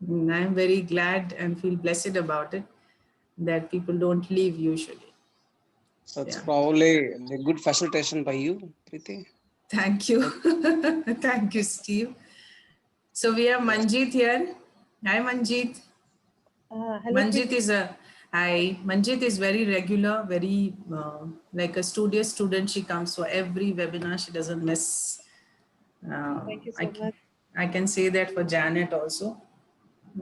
I'm very glad and feel blessed about it that people don't leave usually. So it's Yeah. probably a good facilitation by you, Preeti. Thank you. Thank you, Steve. So we have Manjeet here. Hi, Manjeet. Hello, Manjeet is Manjeet is very regular, very like a studious student. She comes for every webinar. She doesn't miss. Thank you so much. I can say that for Janet also.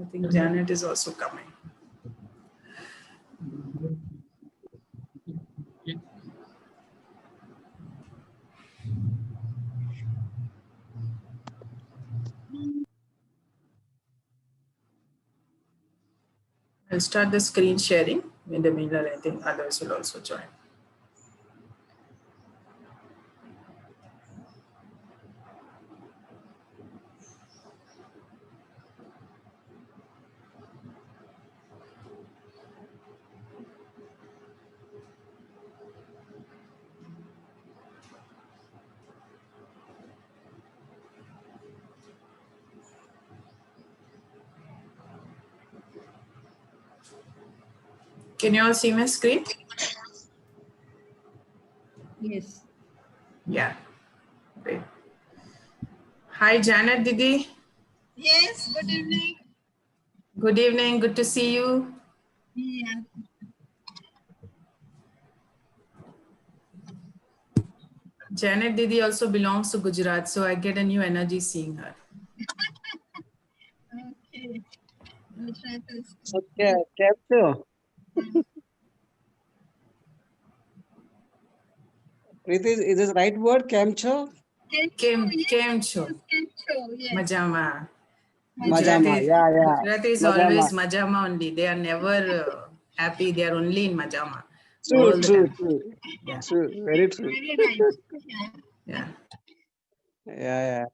I think Janet is also coming. I'll start the screen sharing. In the meanwhile, I think others will also join. Can you all see my screen? Yes. Yeah. Great. Hi, Janet Didi. Yes, good evening. Good evening. Good to see you. Yeah. Janet Didi also belongs to Gujarat, so I get a new energy seeing her. Okay. I'll try to. Okay, capture. Preeti, is this right word, Camcho? Kemcho. Yes. Majama. Majama, yeah. Gujarati is Majama. always Majama only. They are never happy. They are only in Majama. True, All the true, time. true. Yeah. True, very true. Very right. Yeah. Yeah. Yeah.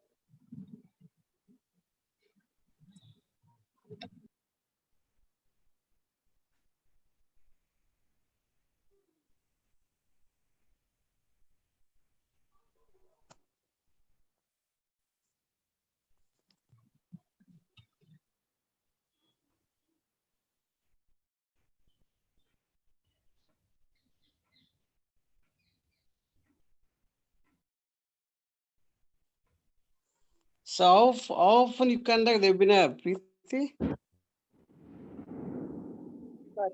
So how often you conduct the webinar, Preeti?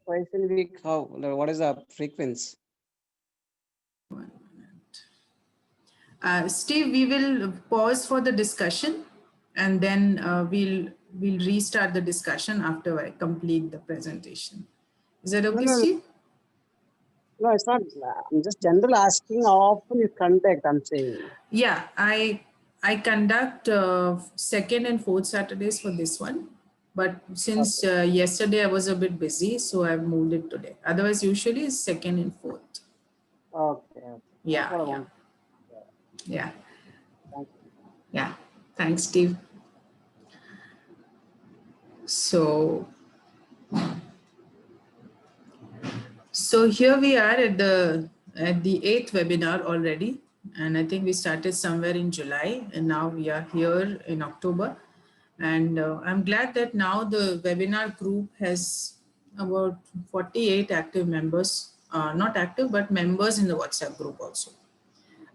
Twice in a week. How? Like, what is the frequency? Steve, we will pause for the discussion and then we'll restart the discussion after I complete the presentation. Is that okay, No. Steve? No, it's not. I'm just general asking how often you conduct, I'm saying. Yeah, I conduct second and fourth Saturdays for this one. But since yesterday I was a bit busy, so I've moved it today. Otherwise, usually it's second and fourth. Okay. Yeah, That's what I yeah. want. Yeah. Thank Yeah. Thanks, Steve. So here we are at the 8th webinar already, and I think we started somewhere in July, and now we are here in October. And I'm glad that now the webinar group has about 48 active members, not active, but members in the WhatsApp group also.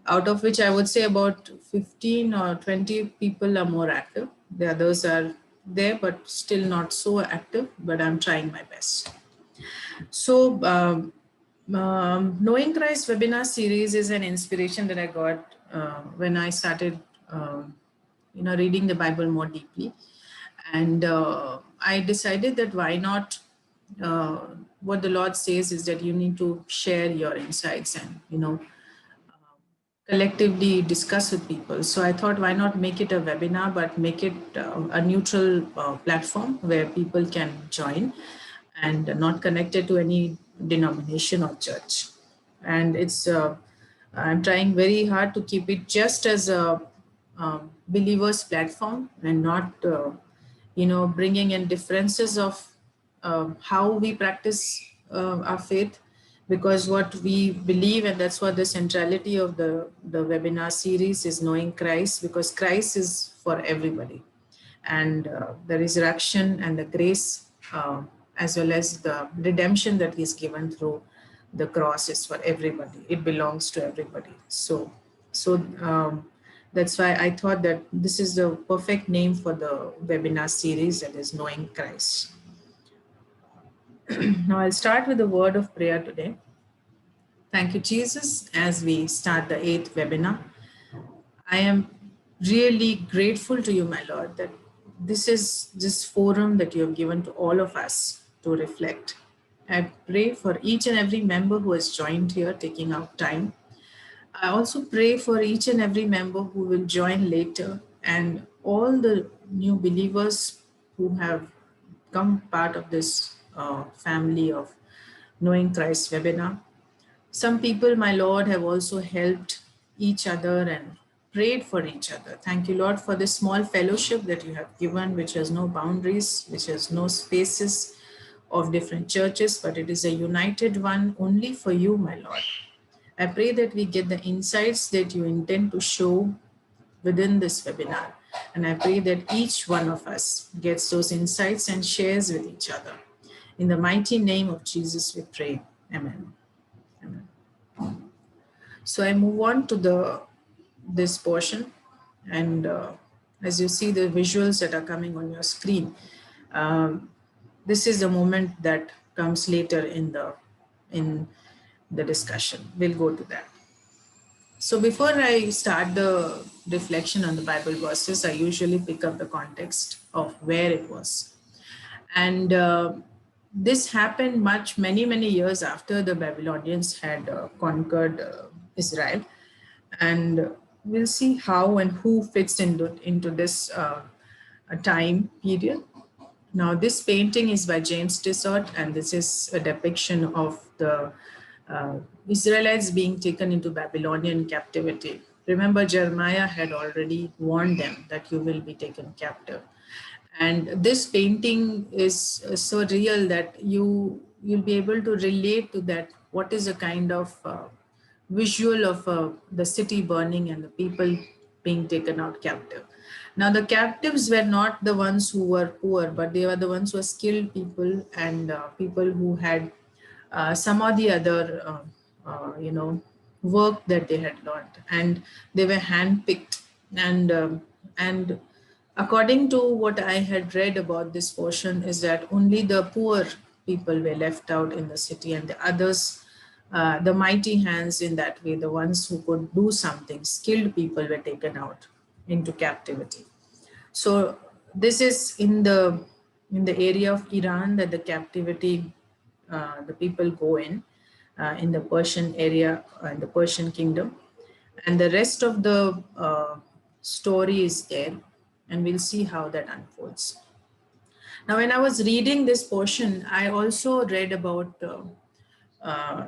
Out of which I would say about 15 or 20 people are more active. The others are there, but still not so active, but I'm trying my best. So Knowing Christ webinar series is an inspiration that I got when I started, reading the Bible more deeply. And I decided that why not, what the Lord says is that you need to share your insights and, collectively discuss with people. So I thought, why not make it a webinar, but make it a neutral platform where people can join and not connected to any denomination or church. And I'm trying very hard to keep it just as a believers platform and not, bringing in differences of how we practice our faith, because what we believe, and that's what the centrality of the webinar series is, knowing Christ, because Christ is for everybody. and the resurrection and the grace, as well as the redemption that is given through the cross is for everybody. It belongs to everybody. So that's why I thought that this is the perfect name for the webinar series, that is Knowing Christ. Now I'll start with a word of prayer today. Thank you, Jesus, as we start the 8th webinar. I am really grateful to you, my Lord, that this is this forum that you have given to all of us to reflect. I pray for each and every member who has joined here, taking out time. I also pray for each and every member who will join later, and all the new believers who have become part of this family of Knowing Christ webinar. Some people, my Lord, have also helped each other and prayed for each other. Thank you, Lord, for this small fellowship that you have given, which has no boundaries, which has no spaces of different churches, but it is a united one only for you, my Lord. I pray that we get the insights that you intend to show within this webinar. And I pray that each one of us gets those insights and shares with each other. In the mighty name of Jesus, we pray. Amen. Amen. So I move on to this portion, and as you see the visuals that are coming on your screen, this is the moment that comes later in the discussion. We'll go to that. So before I start the reflection on the Bible verses, I usually pick up the context of where it was. And this happened many years after the Babylonians had conquered Israel. And we'll see how and who fits into this time period. Now, this painting is by James Tissot, and this is a depiction of the Israelites being taken into Babylonian captivity. Remember, Jeremiah had already warned them that you will be taken captive. And this painting is so real that you'll be able to relate to that. What is a kind of visual of the city burning and the people being taken out captive. Now, the captives were not the ones who were poor, but they were the ones who were skilled people and people who had some or the other, work that they had learned, and they were handpicked. And according to what I had read about this portion, is that only the poor people were left out in the city, and the others, the mighty hands in that way, the ones who could do something, skilled people were taken out into captivity. So this is in the area of Iran that the captivity, the people go in the Persian area, the Persian kingdom. And the rest of the story is there, and we'll see how that unfolds. Now, when I was reading this portion, I also read about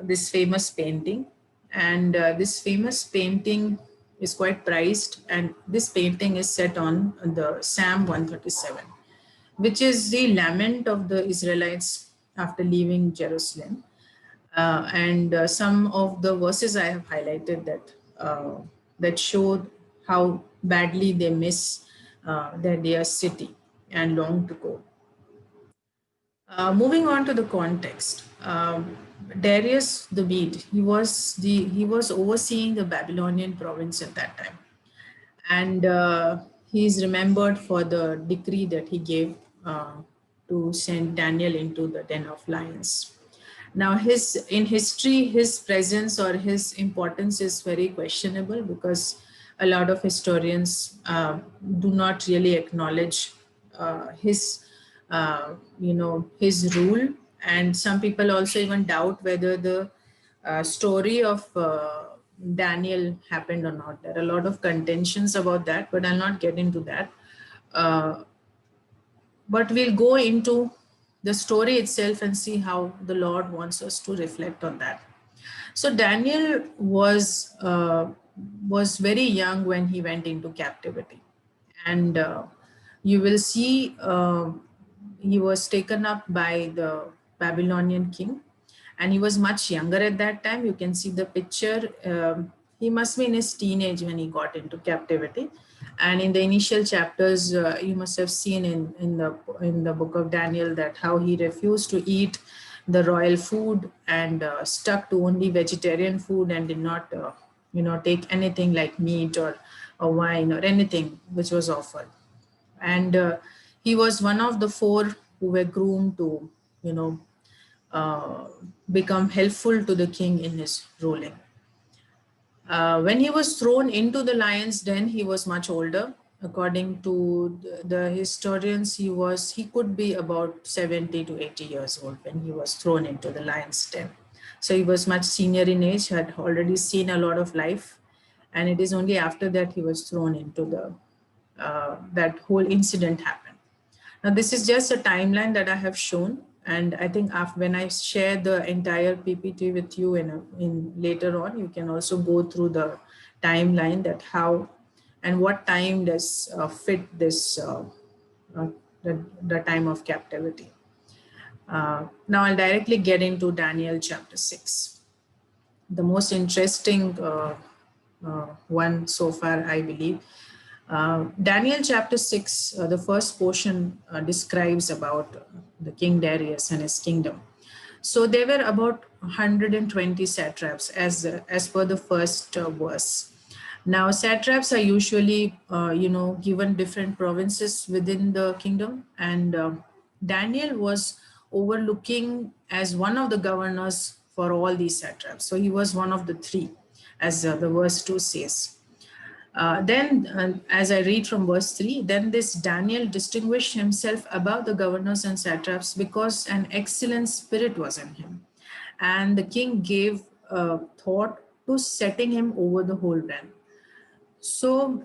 this famous painting, and this famous painting is quite prized, and this painting is set on the Psalm 137, which is the lament of the Israelites after leaving Jerusalem. And some of the verses I have highlighted that show how badly they miss their city and long to go. Moving on to the context, Darius the Mede, he was overseeing the Babylonian province at that time, and he is remembered for the decree that he gave to send Daniel into the den of lions. Now, in history, his presence or his importance is very questionable, because a lot of historians do not really acknowledge his rule, and some people also even doubt whether the story of Daniel happened or not. There are a lot of contentions about that, but I'll not get into that. But we'll go into the story itself and see how the Lord wants us to reflect on that. So Daniel was very young when he went into captivity, and you will see he was taken up by the Babylonian king, and he was much younger at that time. You can see the picture. He must be in his teenage when he got into captivity. And in the initial chapters, you must have seen in the book of Daniel that how he refused to eat the royal food and stuck to only vegetarian food and did not, take anything like meat or wine or anything which was offered. And he was one of the four who were groomed to, you know, uh, become helpful to the king in his ruling. When he was thrown into the lion's den, he was much older. According to the historians, he could be about 70 to 80 years old when he was thrown into the lion's den. So he was much senior in age, had already seen a lot of life, and it is only after that he was thrown into that whole incident happened. Now, this is just a timeline that I have shown. And I think when I share the entire PPT with you in later on, you can also go through the timeline that how and what time does fit this, the time of captivity. Now I'll directly get into Daniel chapter 6. The most interesting one so far, I believe. Daniel chapter 6, the first portion describes about the King Darius and his kingdom. So there were about 120 satraps as per the first verse. Now satraps are usually, given different provinces within the kingdom, and Daniel was overlooking as one of the governors for all these satraps. So he was one of the three, as the verse 2 says. As I read from verse 3, then this Daniel distinguished himself above the governors and satraps because an excellent spirit was in him. And the king gave thought to setting him over the whole realm. So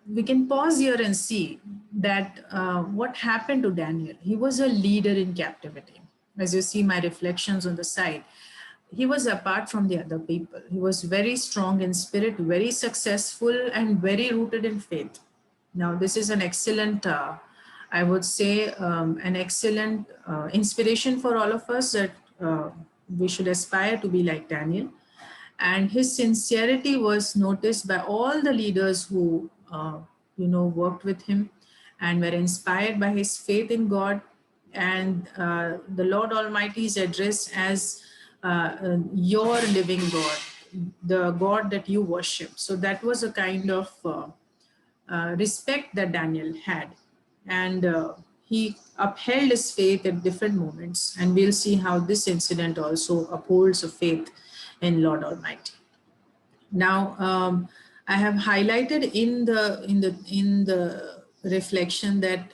we can pause here and see that what happened to Daniel. He was a leader in captivity. As you see my reflections on the side, he was apart from the other people. He was very strong in spirit, very successful, and very rooted in faith. Now, this is an excellent, I would say, an excellent inspiration for all of us that we should aspire to be like Daniel. And his sincerity was noticed by all the leaders who, worked with him and were inspired by his faith in God. And the Lord Almighty is addressed as your living God, the God that you worship. So that was a kind of respect that Daniel had. And he upheld his faith at different moments. And we'll see how this incident also upholds a faith in Lord Almighty. Now, I have highlighted in the reflection that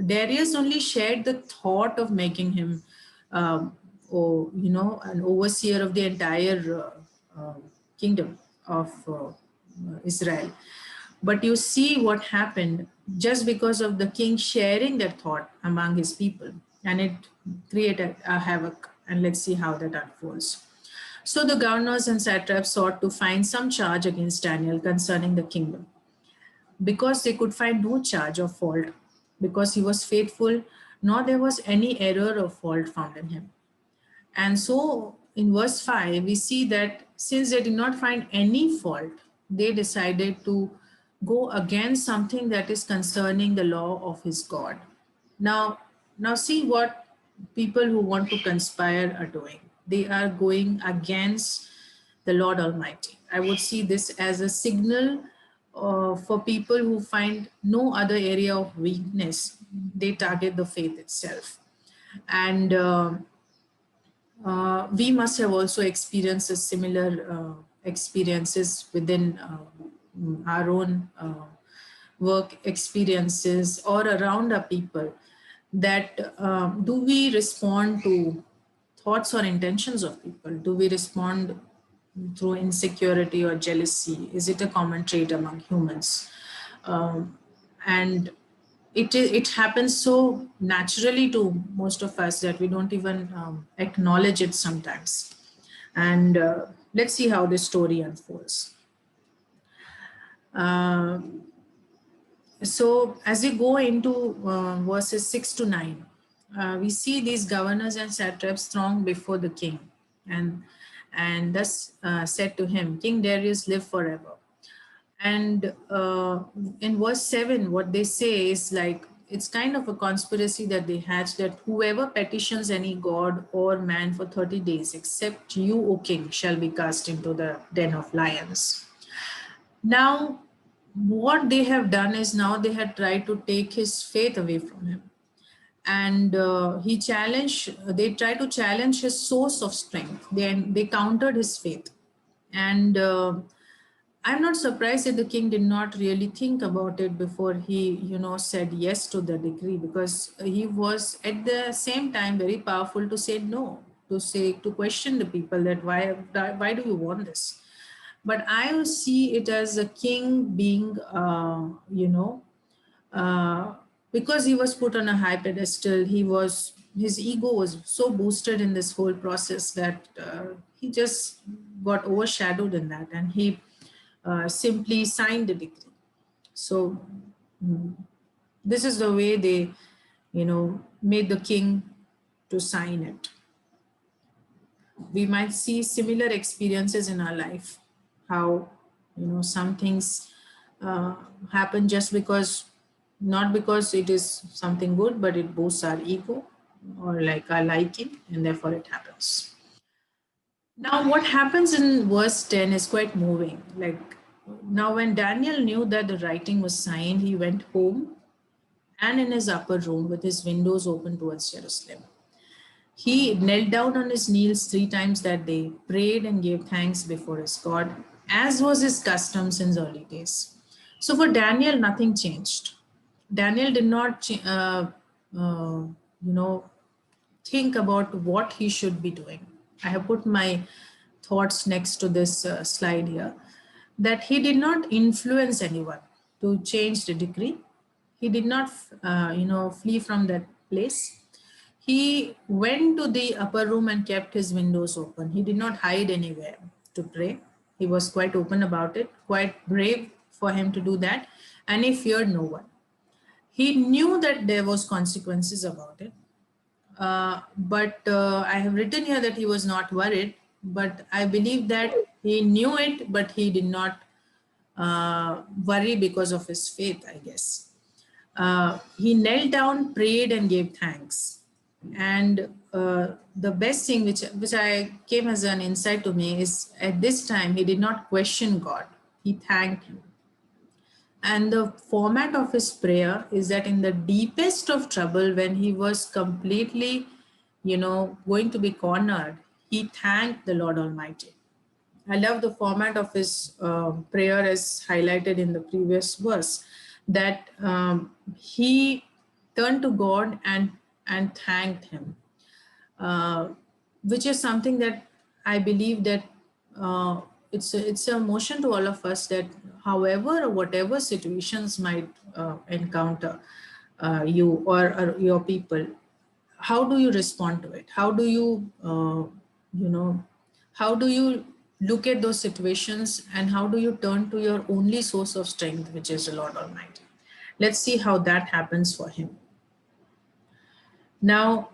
Darius only shared the thought of making him, an overseer of the entire kingdom of Israel. But you see what happened just because of the king sharing that thought among his people, and it created a havoc. And let's see how that unfolds. So the governors and satraps sought to find some charge against Daniel concerning the kingdom. Because they could find no charge of fault, because he was faithful, nor there was any error or fault found in him. And so in verse 5, we see that since they did not find any fault, they decided to go against something that is concerning the law of his God. Now see what people who want to conspire are doing. They are going against the Lord Almighty. I would see this as a signal for people who find no other area of weakness. They target the faith itself. And we must have also experienced a similar experiences within our own work experiences or around our people, that do we respond to thoughts or intentions of people? Do we respond through insecurity or jealousy? Is it a common trait among humans? And it happens so naturally to most of us that we don't even acknowledge it sometimes. And let's see how this story unfolds. So as we go into verses 6 to 9, we see these governors and satraps throng before the king, and thus said to him, King Darius, live forever. And in verse 7, what they say is like, it's kind of a conspiracy that they hatch, that whoever petitions any god or man for 30 days, except you, O king, shall be cast into the den of lions. Now, what they have done is now they had tried to take his faith away from him. And they tried to challenge his source of strength. They countered his faith. And I'm not surprised that the king did not really think about it before he, said yes to the decree, because he was at the same time very powerful to say no, to question the people that why do you want this? But I will see it as a king being, uh, because he was put on a high pedestal, his ego was so boosted in this whole process that he just got overshadowed in that, and he simply signed the decree. So this is the way they, made the king to sign it. We might see similar experiences in our life, how, some things happen just because, not because it is something good, but it boosts our ego or like our liking, and therefore it happens. Now, what happens in verse 10 is quite moving. Like, now when Daniel knew that the writing was signed, he went home and in his upper room with his windows open towards Jerusalem. He knelt down on his knees 3 times that day, prayed and gave thanks before his God, as was his custom since early days. So for Daniel, nothing changed. Daniel did not, think about what he should be doing. I have put my thoughts next to this slide here, that he did not influence anyone to change the decree. He did not, flee from that place. He went to the upper room and kept his windows open. He did not hide anywhere to pray. He was quite open about it, quite brave for him to do that, and he feared no one. He knew that there was consequences about it, but I have written here that he was not worried, but I believe that he knew it, but he did not worry because of his faith, I guess. He knelt down, prayed, and gave thanks. And the best thing which I came as an insight to me is, at this time he did not question God, he thanked him. And the format of his prayer is that in the deepest of trouble, when he was completely, going to be cornered, he thanked the Lord Almighty. I love the format of his prayer as highlighted in the previous verse, that he turned to God and thanked him, which is something that I believe that it's a motion to all of us, that however or whatever situations might encounter you or your people, how do you respond to it? How do you, how do you look at those situations, and how do you turn to your only source of strength, which is the Lord Almighty? Let's see how that happens for him. Now,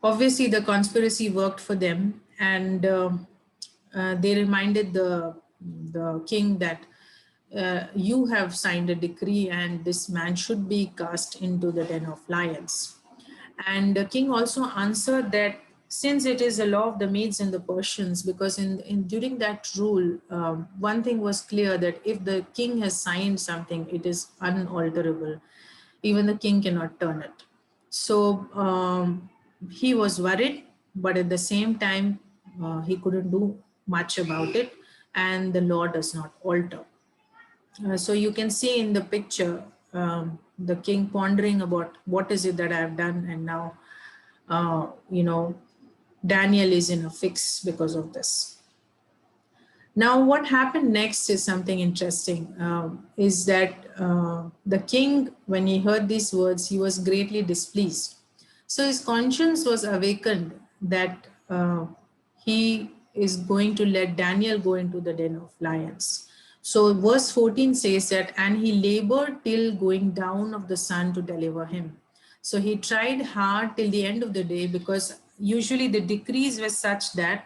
obviously the conspiracy worked for them, and they reminded the king that you have signed a decree and this man should be cast into the den of lions. And the king also answered that since it is a law of the Medes and the Persians, because during that rule, one thing was clear, that if the king has signed something, it is unalterable. Even the king cannot turn it. So he was worried, but at the same time, he couldn't do much about it, and the law does not alter. So you can see in the picture, the king pondering about what is it that I have done, and now, Daniel is in a fix because of this. Now, what happened next is something interesting, is that the king, when he heard these words, he was greatly displeased. So his conscience was awakened that he is going to let Daniel go into the den of lions. So verse 14 says that, and he labored till going down of the sun to deliver him. So he tried hard till the end of the day, because usually the decrees were such that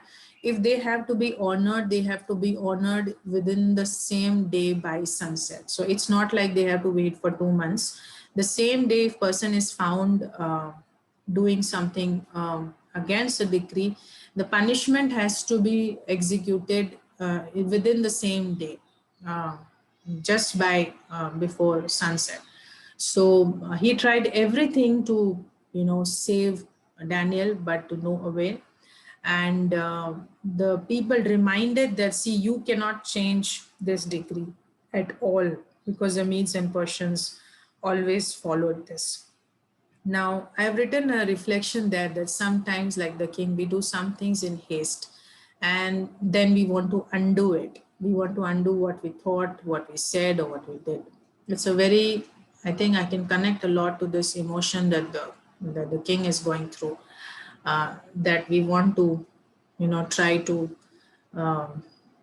if they have to be honored, they have to be honored within the same day by sunset. So it's not like they have to wait for 2 months. The same day, if person is found doing something against the decree, the punishment has to be executed within the same day, just by before sunset. So he tried everything to, save Daniel, but to no avail. And the people reminded that, see, you cannot change this decree at all, because the Medes and Persians always followed this. Now, I've written a reflection there that sometimes, like the king, we do some things in haste and then we want to undo it. We want to undo what we thought, what we said, or what we did. It's a very, I think I can connect a lot to this emotion that the king is going through, that we want to, try to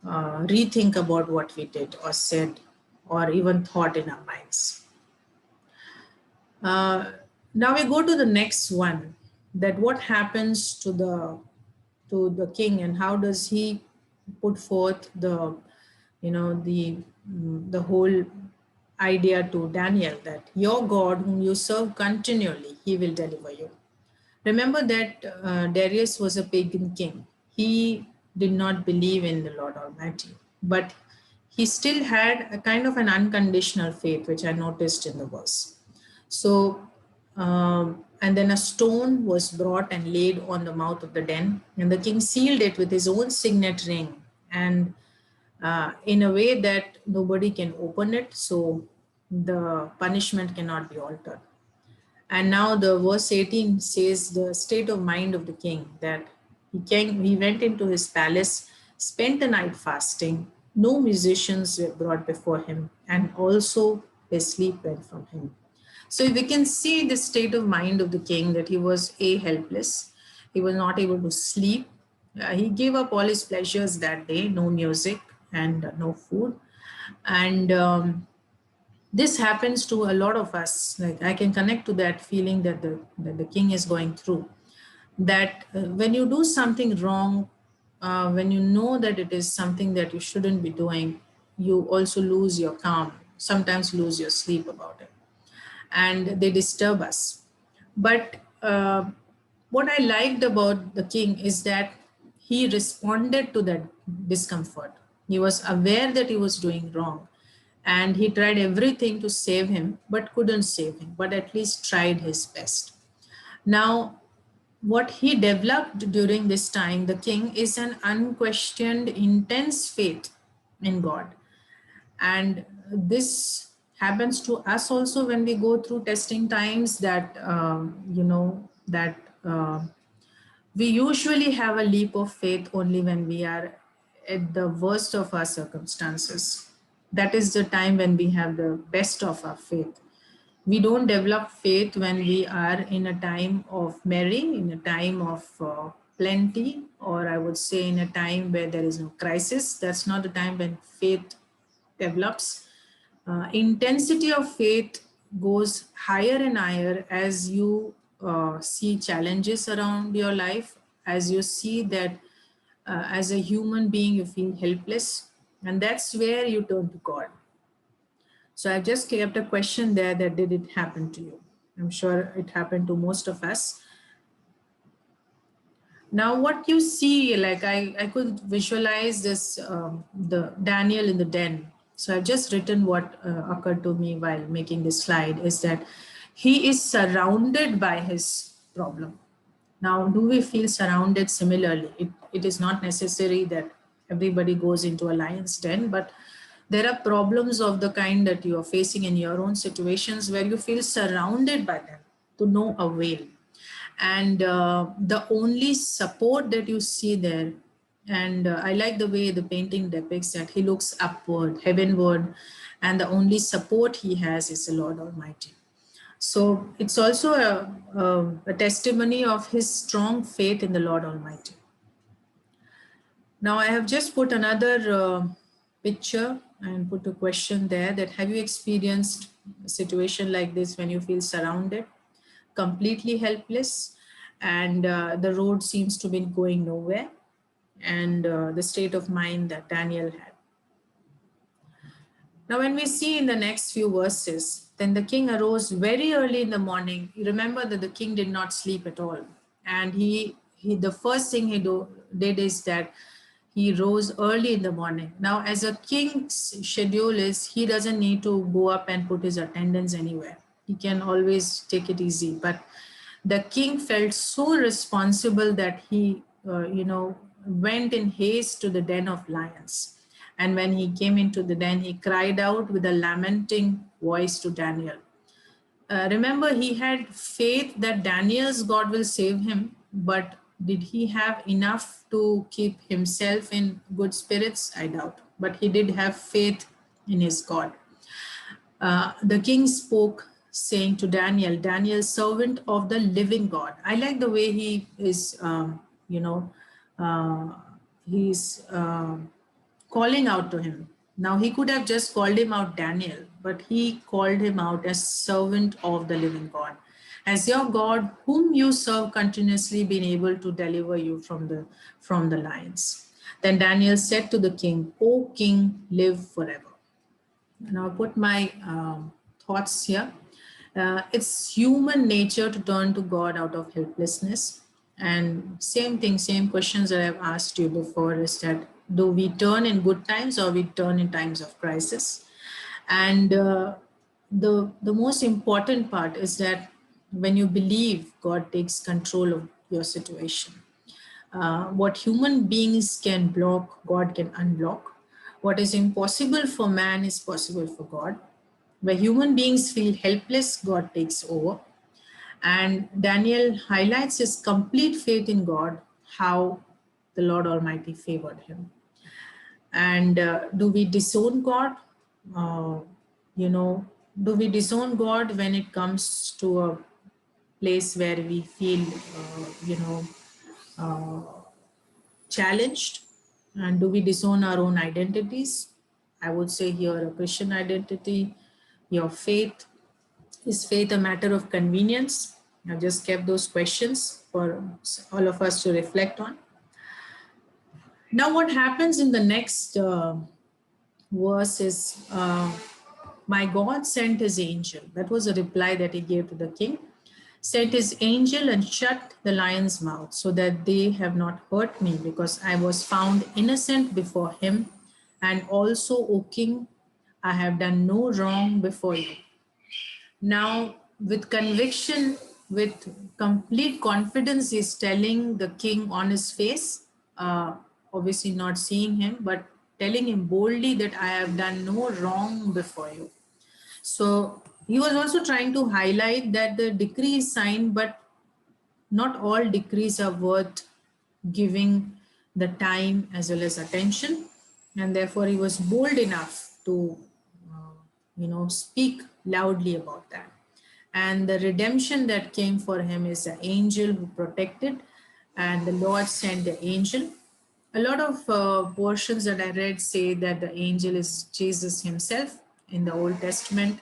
rethink about what we did or said or even thought in our minds. Now we go to the next one, that what happens to the king and how does he put forth the the whole idea to Daniel, that your God whom you serve continually, he will deliver you. Remember that Darius was a pagan king. He did not believe in the Lord Almighty, but he still had a kind of an unconditional faith, which I noticed in the verse. So, and then a stone was brought and laid on the mouth of the den, and the king sealed it with his own signet ring, and in a way that nobody can open it, so the punishment cannot be altered. And now the verse 18 says the state of mind of the king, that he went into his palace, spent the night fasting, no musicians were brought before him, and also his sleep went from him. So we can see the state of mind of the king, that he was helpless. He was not able to sleep. He gave up all his pleasures that day, no music and no food. And this happens to a lot of us. Like, I can connect to that feeling that the king is going through. That when you do something wrong, when you know that it is something that you shouldn't be doing, you also lose your calm, sometimes lose your sleep about it. And they disturb us. But what I liked about the king is that he responded to that discomfort. He was aware that he was doing wrong, and he tried everything to save him, but couldn't save him, but at least tried his best. Now, what he developed during this time, the king, is an unquestioned, intense faith in God. And this happens to us also when we go through testing times, that, we usually have a leap of faith only when we are at the worst of our circumstances. That is the time when we have the best of our faith. We don't develop faith when we are in a time of merry, in a time of plenty, or I would say in a time where there is no crisis. That's not the time when faith develops. Intensity of faith goes higher and higher as you see challenges around your life, as you see that as a human being you feel helpless, and that's where you turn to God. So I've just kept a question there, that did it happen to you? I'm sure it happened to most of us. Now what you see, like I could visualize this, the Daniel in the den. So I've just written what occurred to me while making this slide, is that he is surrounded by his problem. Now, do we feel surrounded similarly? It is not necessary that everybody goes into a lion's den, but there are problems of the kind that you are facing in your own situations where you feel surrounded by them to no avail. And the only support that you see there, and I like the way the painting depicts that he looks upward, heavenward, and the only support he has is the Lord Almighty. So it's also a testimony of his strong faith in the Lord Almighty. Now I have just put another picture and put a question there, that have you experienced a situation like this when you feel surrounded, completely helpless, and the road seems to be going nowhere? and the state of mind that Daniel had. Now, when we see in the next few verses, then the king arose very early in the morning. You remember that the king did not sleep at all. And he the first thing did is that he rose early in the morning. Now, as a king's schedule is, he doesn't need to go up and put his attendance anywhere. He can always take it easy. But the king felt so responsible that he, went in haste to the den of lions. And when he came into the den, he cried out with a lamenting voice to Daniel. Remember, he had faith that Daniel's God will save him, but did he have enough to keep himself in good spirits? I doubt. But he did have faith in his God. The king spoke, saying to Daniel, Daniel, servant of the living God. I like the way he is, he's calling out to him. Now, he could have just called him out Daniel, but he called him out as servant of the living God. Has your God, whom you serve continuously, been able to deliver you from the lions? Then Daniel said to the king, O king, live forever. Now, I'll put my thoughts here. It's human nature to turn to God out of helplessness. And same thing, same questions that I've asked you before is that, do we turn in good times or we turn in times of crisis? And the most important part is that when you believe, God takes control of your situation. What human beings can block, God can unblock. What is impossible for man is possible for God. Where human beings feel helpless, God takes over. And Daniel highlights his complete faith in God, how the Lord Almighty favored him. And do we disown God? Do we disown God when it comes to a place where we feel, challenged? And do we disown our own identities? I would say here a Christian identity, your faith. Is faith a matter of convenience? I've just kept those questions for all of us to reflect on. Now, what happens in the next verse is, my God sent his angel. That was a reply that he gave to the king. Sent his angel and shut the lion's mouth so that they have not hurt me, because I was found innocent before him. And also, O king, I have done no wrong before you. Now, with conviction, with complete confidence, he's telling the king on his face, obviously not seeing him, but telling him boldly that I have done no wrong before you. So he was also trying to highlight that the decree is signed, but not all decrees are worth giving the time as well as attention. And therefore, he was bold enough to, speak loudly about that. And the redemption that came for him is an angel who protected, and the Lord sent the angel. A lot of portions that I read say that the angel is Jesus himself in the Old Testament.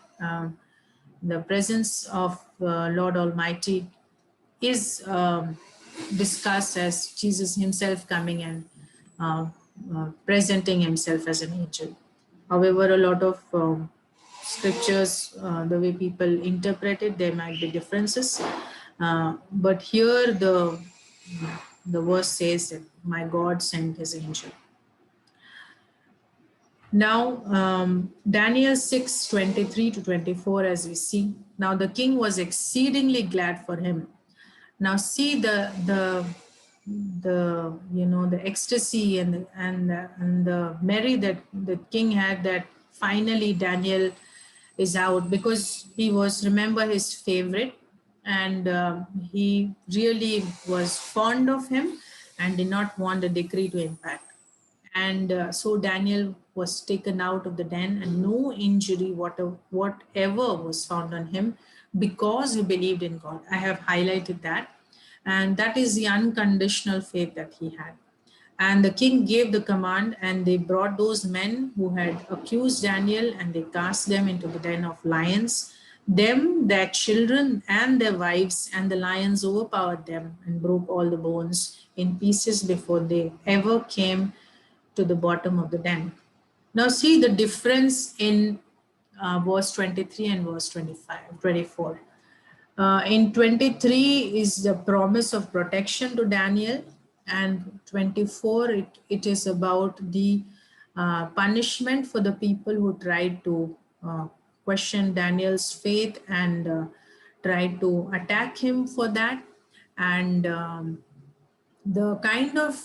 The presence of Lord Almighty is discussed as Jesus himself coming and presenting himself as an angel. However, a lot of scriptures, the way people interpret it, there might be differences. But here the verse says that my God sent his angel. Now, Daniel 6:23-24, as we see. Now the king was exceedingly glad for him. Now see the ecstasy and the merry that the king had, that finally Daniel is out, because he was, remember, his favorite, and he really was fond of him and did not want the decree to impact. And so Daniel was taken out of the den, and no injury whatever was found on him, because he believed in God. I have highlighted that. And that is the unconditional faith that he had. And the king gave the command, and they brought those men who had accused Daniel, and they cast them into the den of lions. Them, their children, and their wives, and the lions overpowered them and broke all the bones in pieces before they ever came to the bottom of the den. Now, see the difference in verse 23 and verse 25, 24. In 23 is the promise of protection to Daniel, and 24 it is about the punishment for the people who tried to question Daniel's faith and tried to attack him for that. And the kind of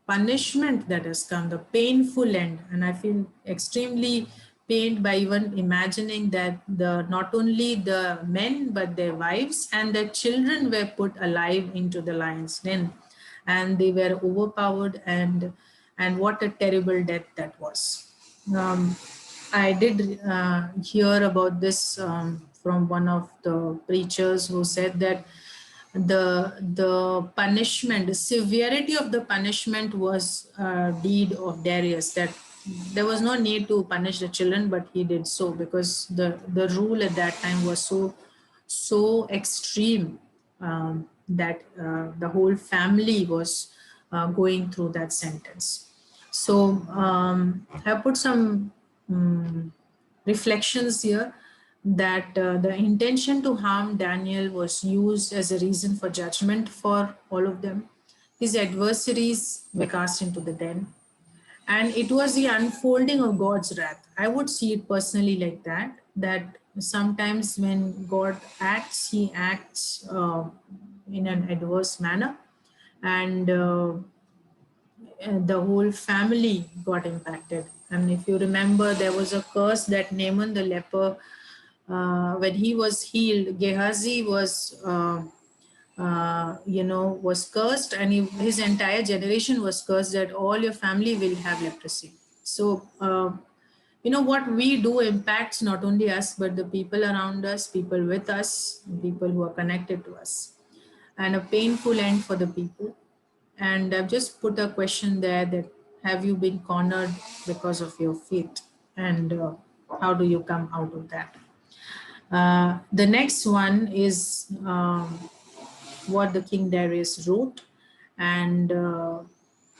punishment that has come, the painful end, and I feel extremely pained by even imagining that not only the men but their wives and their children were put alive into the lion's den, and they were overpowered, and what a terrible death that was. I did hear about this from one of the preachers who said that the punishment, the severity of the punishment was a deed of Darius, that there was no need to punish the children, but he did so because the rule at that time was so extreme that the whole family was going through that sentence. So I put some reflections here that the intention to harm Daniel was used as a reason for judgment for all of them. His adversaries were cast into the den, and it was the unfolding of God's wrath. I would see it personally like that, that sometimes when God acts, he acts in an adverse manner, and the whole family got impacted. And if you remember, there was a curse that Naaman the leper, when he was healed, Gehazi was, was cursed, and his entire generation was cursed that all your family will have leprosy. So, what we do impacts not only us, but the people around us, people with us, people who are connected to us, and a painful end for the people. And I've just put a question there that have you been cornered because of your faith, and how do you come out of that? The next one is what the King Darius wrote, and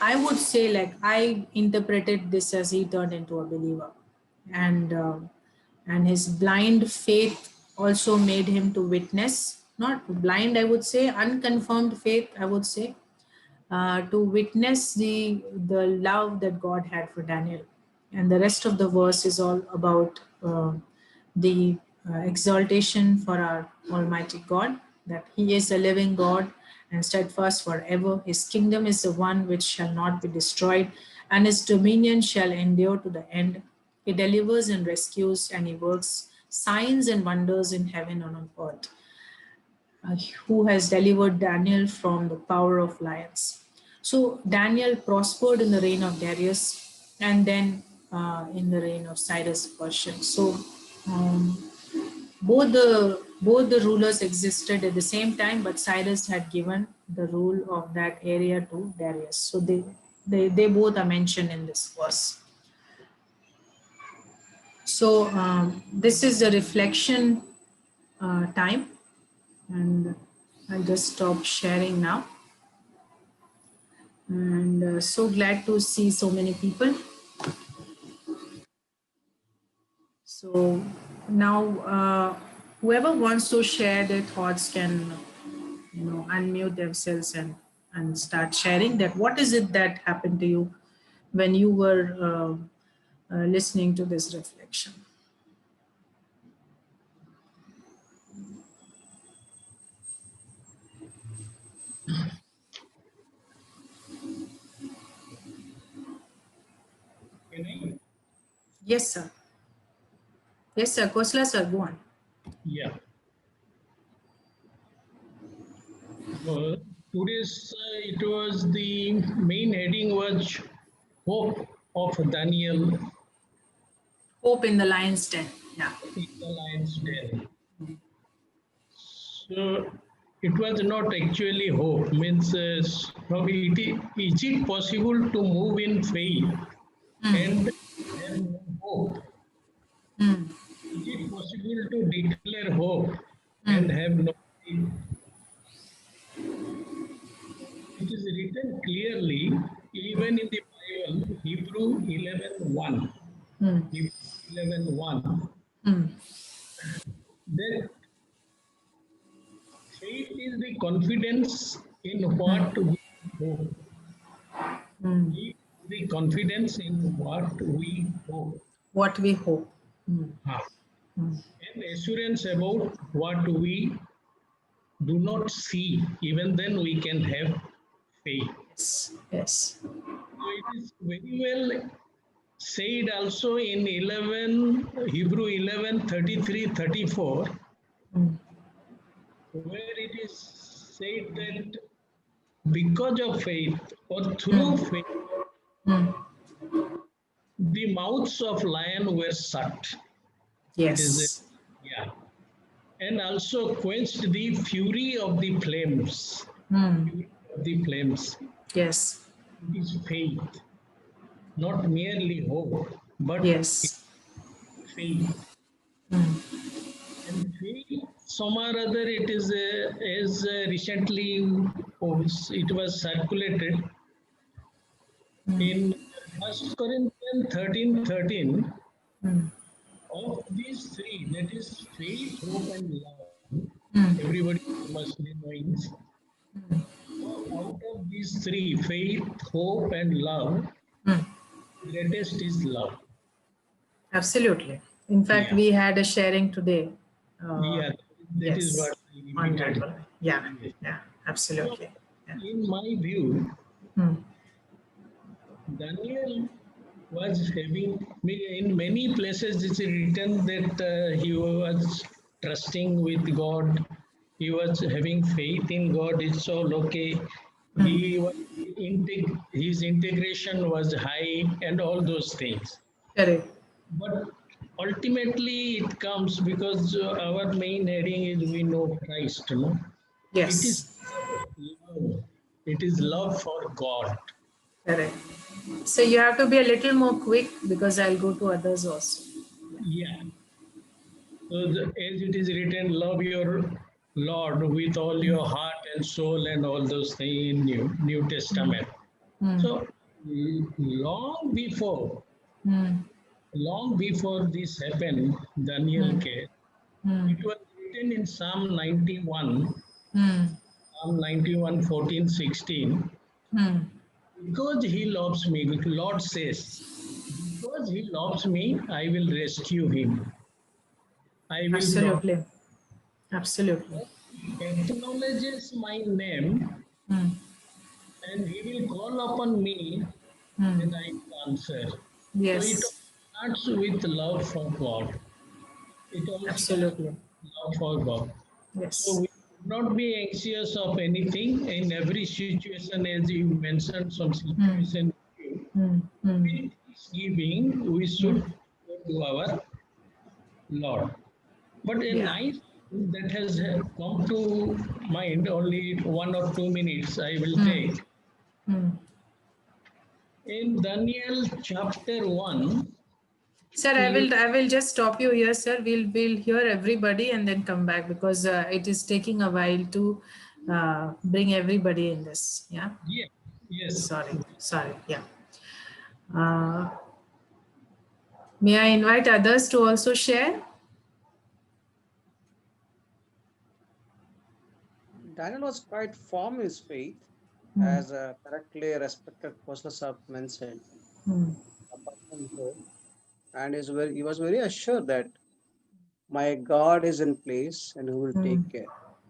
I would say, like, I interpreted this as he turned into a believer, and his blind faith also made him to witness, not blind, I would say, unconfirmed faith, I would say, to witness the love that God had for Daniel. And the rest of the verse is all about the exaltation for our Almighty God, that He is a living God and steadfast forever. His kingdom is the one which shall not be destroyed, and His dominion shall endure to the end. He delivers and rescues, and He works signs and wonders in heaven and on earth. Who has delivered Daniel from the power of lions. So Daniel prospered in the reign of Darius, and then in the reign of Cyrus Persian. So both the rulers existed at the same time, but Cyrus had given the rule of that area to Darius. So they both are mentioned in this verse. So this is the reflection time, and I'll just stop sharing now. And so glad to see so many people. So now whoever wants to share their thoughts can unmute themselves and start sharing that what is it that happened to you when you were listening to this reflection. Yes, sir. Yes, sir. Kosla, sir, go on. Yeah. Today's it was the main heading was hope of Daniel Hope in the lion's den. Yeah. in the lion's den. So it was not actually hope. Means from it, is it possible to move in faith and hope? Is it possible possible to declare hope and have no faith. It is written clearly, even in the Bible, Hebrew 11:1. Hebrew 11:1. That faith is the confidence in what we hope. Faith is the confidence in what we hope. What we hope. And assurance about what we do not see. Even then, we can have faith. Yes. Yes. So it is very well said also in Hebrew 11:33-34, where it is said that because of faith or through faith, the mouths of lion were shut. Yes. Yeah. And also quenched the fury of the flames. Yes. It is faith, not merely hope, but Yes. faith. And faith, some or other, it is recently it was circulated in 1 Corinthians 13:13. Of these three, that is faith, hope, and love. Everybody must be knowing. Out of these three, faith, hope, and love, greatest is love. Absolutely. In fact, Yeah. we had a sharing today. Yeah, that is yes. what I On repeated. that. Yeah. Yeah. Absolutely. Yeah. In my view, Daniel was having, in many places it's written that he was trusting with God, he was having faith in God, it's all okay. He was his integration was high and all those things. Correct. But ultimately it comes because our main heading is we know Christ, no? Yes. It is love. It is love for God. Correct. So you have to be a little more quick because I'll go to others also. Yeah. So as it is written, love your Lord with all your heart and soul and all those things in New Testament. So long before this happened, Daniel case, it was written in Psalm 91, Psalm 91, 14, 16. Because he loves me, the Lord says, because he loves me, I will rescue him. I will Absolutely. Absolutely. acknowledges my name and he will call upon me and I will answer. Yes. So it starts with love for God. It all starts Absolutely. with love for God. Yes. So we should not be anxious of anything in every situation, as you mentioned some situation. With thanksgiving, we should go to our Lord. But a nice thing that has come to mind, only 1 or 2 minutes I will take. In Daniel chapter 1. Sir, I will just stop you here, sir. We'll hear everybody and then come back because it is taking a while to bring everybody in this. Yeah. Yeah. Yes. Sorry. Yeah. May I invite others to also share? Daniel was quite firm in his faith, as a correctly respected persons have mentioned. And he was very assured that my God is in place and he will take care.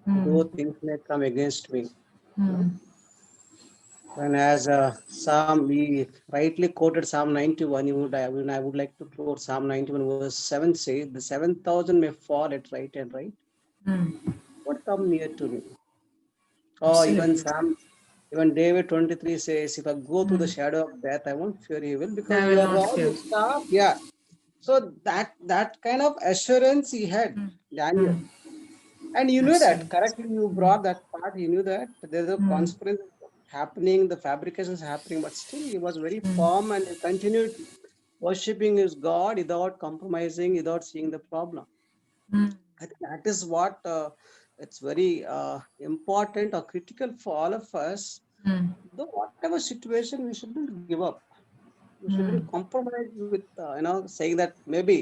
Though things may come against me. And as we rightly quoted Psalm 91, I would like to quote Psalm 91 verse 7 say, the 7,000 may fall at right and right, but come near to me. Or even David 23 says, if I go through the shadow of death, I won't fear evil because you are rod, your staff. Yeah. So that kind of assurance he had, Daniel. And you knew that, correctly you brought that part, he knew that there's a conspiracy happening, the fabrications happening, but still he was very firm and he continued worshipping his God without compromising, without seeing the problem. Mm. I think that is what it's very important or critical for all of us. Mm. Though whatever situation, we shouldn't give up. We shouldn't Mm. compromise with saying that maybe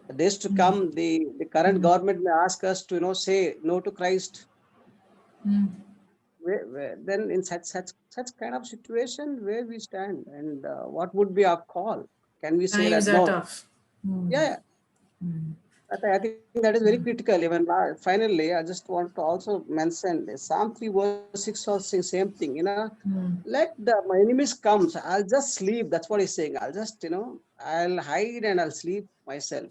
the days to Mm. come, the current Mm. government may ask us to say no to Christ. Mm. Then in such kind of situation, where we stand and what would be our call? Can we say Times that are no? tough. Mm. Yeah, Mm. I think that is very critical. Even finally, I just want to also mention Psalm 3 verse 6 also saying same thing. Mm. Let my enemies come. So I'll just sleep. That's what he's saying. I'll just I'll hide and I'll sleep myself.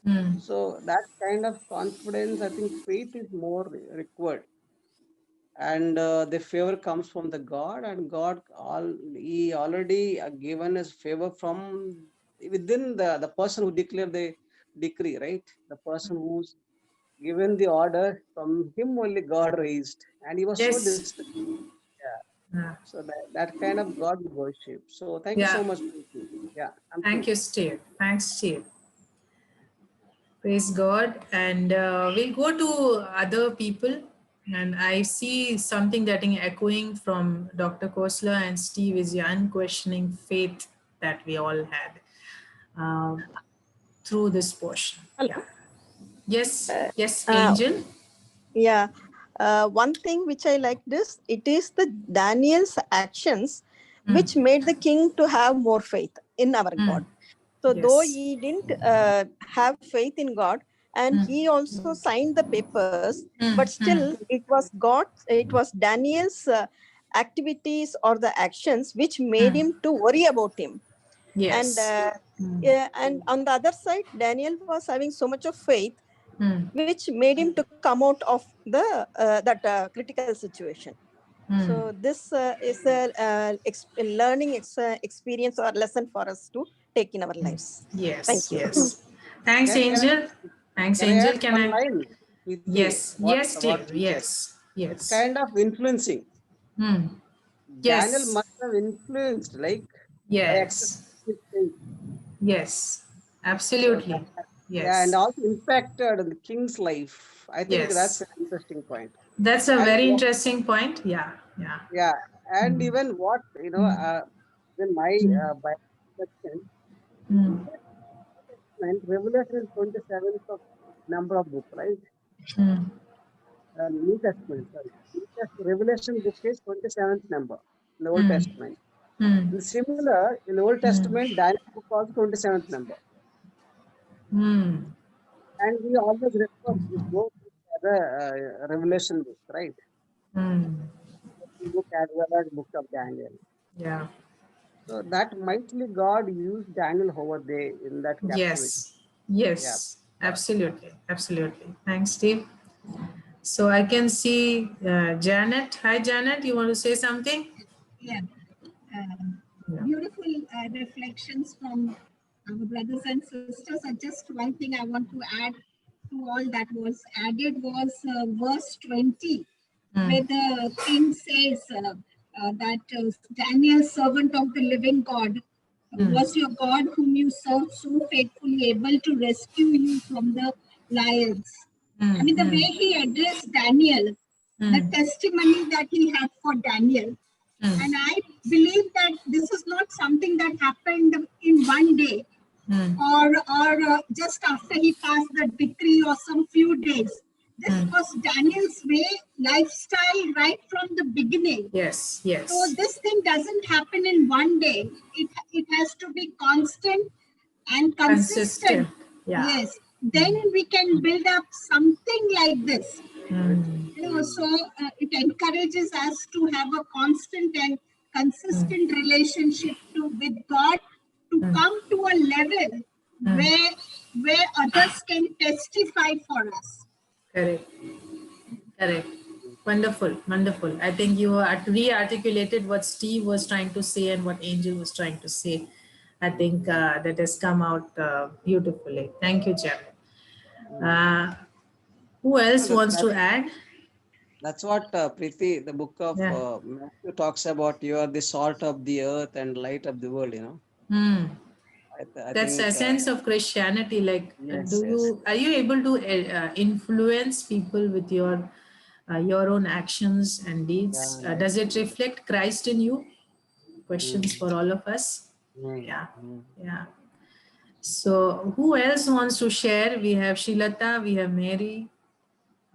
Mm. So that kind of confidence, I think faith is more required. And the favor comes from the God, and God he already given his favor from within the person who declared the decree, right? The person who's given the order, from him only God raised, and he was so Yes. distant. Yeah. Yeah. So that kind of God we worship. So thank you Yeah. so much, Preeti. Yeah, I'm Thank through. you, Steve. Thanks, Steve. Praise God. And we'll go to other people. And I see something that is echoing from Dr. Kosla and Steve is your unquestioning faith that we all had through this portion. Yeah. Yes. Uh, Yes, uh, Angel. yeah. One thing which I liked is it is the Daniel's actions Mm. which made the king to have more faith in our Mm. God. So though Yes. he didn't have faith in God, and Mm. he also signed the papers, but Mm. still it was Daniel's activities or the actions which made Mm. him to worry about him. And Yes. Mm. yeah, and on the other side, Daniel was having so much of faith, Mm. which made him to come out of the that critical situation. Mm. So this is a learning experience or lesson for us to take in our lives. Yes. Thank you. Yes. Thanks, Can I Angel. Thanks, can I Angel. add Can one I? line? Preeti, Yes. what Yes, what Steve. you said? Yes. It's Yes. kind of influencing. Mm. Daniel Yes. must have influenced, like by Yes. accepting his faith. Yes. So Absolutely. yeah, and Yes. also impacted the king's life. I think that's Yes. an interesting point. That's a And very interesting point. Yeah. Yeah. yeah, and Mm. even what Mm. in my Mm. Bible section, Mm. Revelation is 27th of number of book, right? Mm. New Testament, sorry. Revelation book is 27th number in the Old Mm. Testament. Mm. And similar in the Old Mm. Testament, Daniel book also 27th number. Mm. And we always refer this book as a Revelation book, right? Mm. Book as well as book of Daniel. Yeah. So that mightily God used Daniel over there in that captivity. Yes. Yeah. Yes. Absolutely. Absolutely. Thanks, Steve. So I can see Janet. Hi, Janet. You want to say something? Yeah. Yeah. Beautiful reflections from our brothers and sisters. Just one thing I want to add to all that was added was verse 20, where Mm. the king says that Daniel, servant of the living God, Mm. was your God whom you served so faithfully, able to rescue you from the lions. I Mm. mean, the way Mm. he addressed Daniel, the Mm. testimony that he had for Daniel. Mm. And I believe that this is not something that happened in one day Mm. or just after he passed the decree or some few days. This Mm. was Daniel's way, lifestyle right from the beginning. Yes. So Yes. this thing doesn't happen in one day. It has to be constant and consistent. Consistent. Yeah. Yes. Then we can build up something like this. Mm. So it encourages us to have a constant and Mm. consistent relationship with God, to Mm. come to a level Mm. where others can testify for us. Correct. Correct. Wonderful. Wonderful. I think you re-articulated what Steve was trying to say and what Angel was trying to say. I think that has come out beautifully. Thank you, Janet. Uh, who else wants to add? That's what Preeti, the book of Yeah. Matthew talks about. You are the salt of the earth and light of the world. Hmm. I That's the think, essence of Christianity. Like, yes, yes. are you able to influence people with your own actions and deeds? Yeah, Does it reflect Christ in you? Questions mm, for all of us. mm, Yeah, mm. yeah. So who else wants to share? We have Shilata, we have Mary,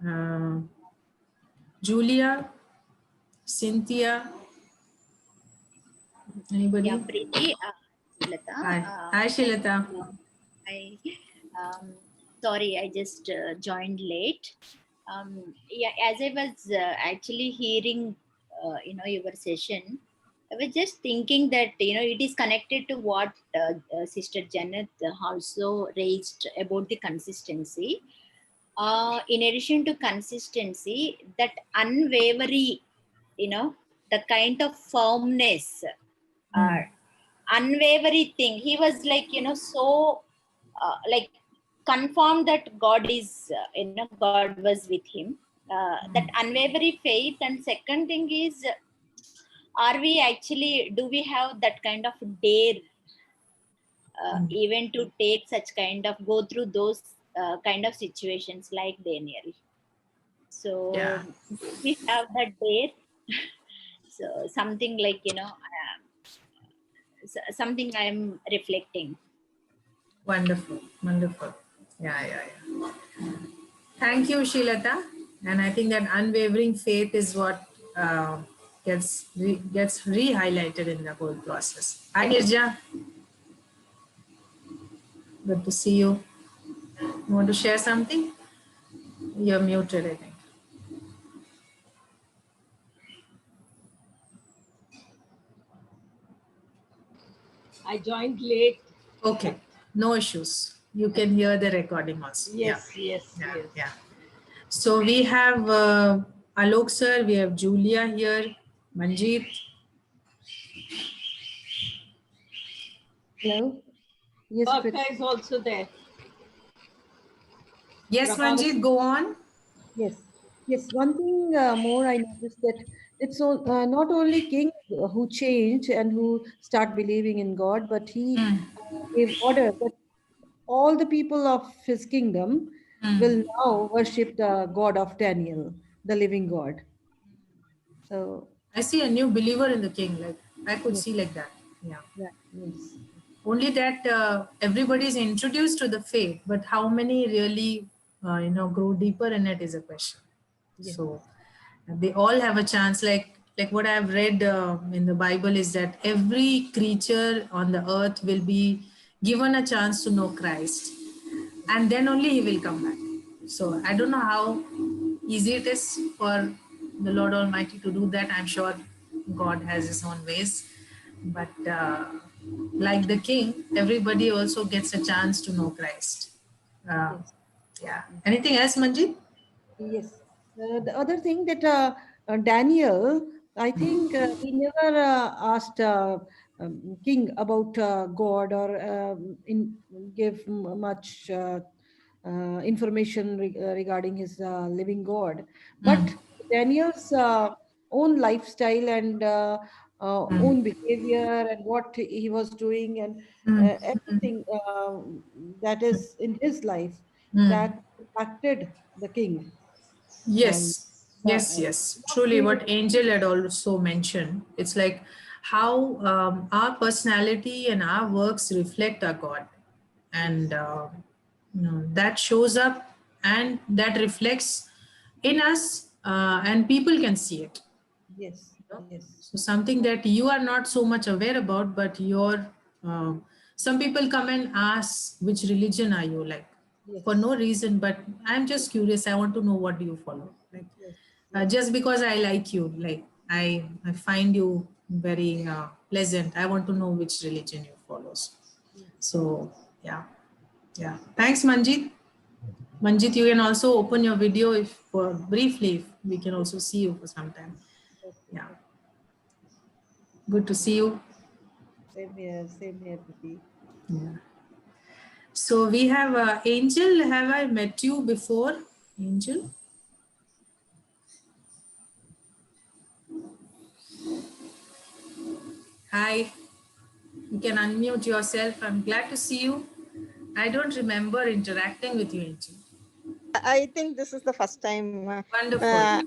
uh, Julia, Cynthia. Yeah, Anybody? Preeti, Lata. Hi, hi, Shilata. I sorry, I just joined late. Yeah, as I was actually hearing, your session, I was just thinking that it is connected to what Sister Janet also raised about the consistency. In addition to consistency, that unwavering, the kind of firmness, uh, Hmm. unwavering thing. He was like, so like confirmed that God is, God was with him. That unwavering faith. And second thing is, do we have that kind of dare, even to take such kind of, go through those kind of situations like Daniel? Yeah, So we have that dare. So something like, something I'm reflecting. wonderful, wonderful. Yeah, yeah, yeah. Thank you, Shilata. And I think that unwavering faith is what gets re-highlighted in the whole process. Hi, Nirja. Good to see you. You want to share something? You're muted, I think. I joined late. Okay, no issues. You can hear the recording also. Yeah, Yes, yes, yeah, yes. yeah. So we have Alok sir, we have Julia here, Manjeet. Hello. Yes, Bhakta is also there. Yes, Prabhas. Manjeet, go on. yes, yes. One thing more I noticed that not only king who change and who start believing in God, but he gave order that all the people of his kingdom will now worship the God of Daniel, the living God. So I see a new believer in the king. Like I could yes, see like that. Yeah. yeah, yes, Only that everybody is introduced to the faith, but how many really, grow deeper in it is a question. yes, So they all have a chance. Like what I've read in the Bible is that every creature on the earth will be given a chance to know Christ, and then only he will come back. So I don't know how easy it is for the Lord Almighty to do that. I'm sure God has his own ways, but like the king, everybody also gets a chance to know Christ. uh, yes. yeah, anything else, Manjeet? Yes. The other thing that Daniel, I think he never asked king about God or gave much information regarding his living God. But Daniel's own lifestyle and own behavior and what he was doing and everything that is in his life that impacted the king. And Yes, yes, yes. Truly, what Angel had also mentioned, it's like how our personality and our works reflect our God, and that shows up and that reflects in us, and people can see it. yes, You know? yes, So something that you are not so much aware about, but some people come and ask, which religion are you, like, for yes, no reason, but I'm just curious. I want to know what do you follow, like, yes, yes, just because I like you, like I find you very pleasant. I want to know which religion you follow. yes, So yeah, yeah. Thanks, Manjeet. Manjeet, you can also open your video if for briefly. If we can yes. also see you for some time. Okay, Yeah, okay. good to see you. Same here, Priti. Yeah. So we have Angel. Have I met you before, Angel? Hi. You can unmute yourself. I'm glad to see you. I don't remember interacting with you, Angel. I think this is the first time. Wonderful.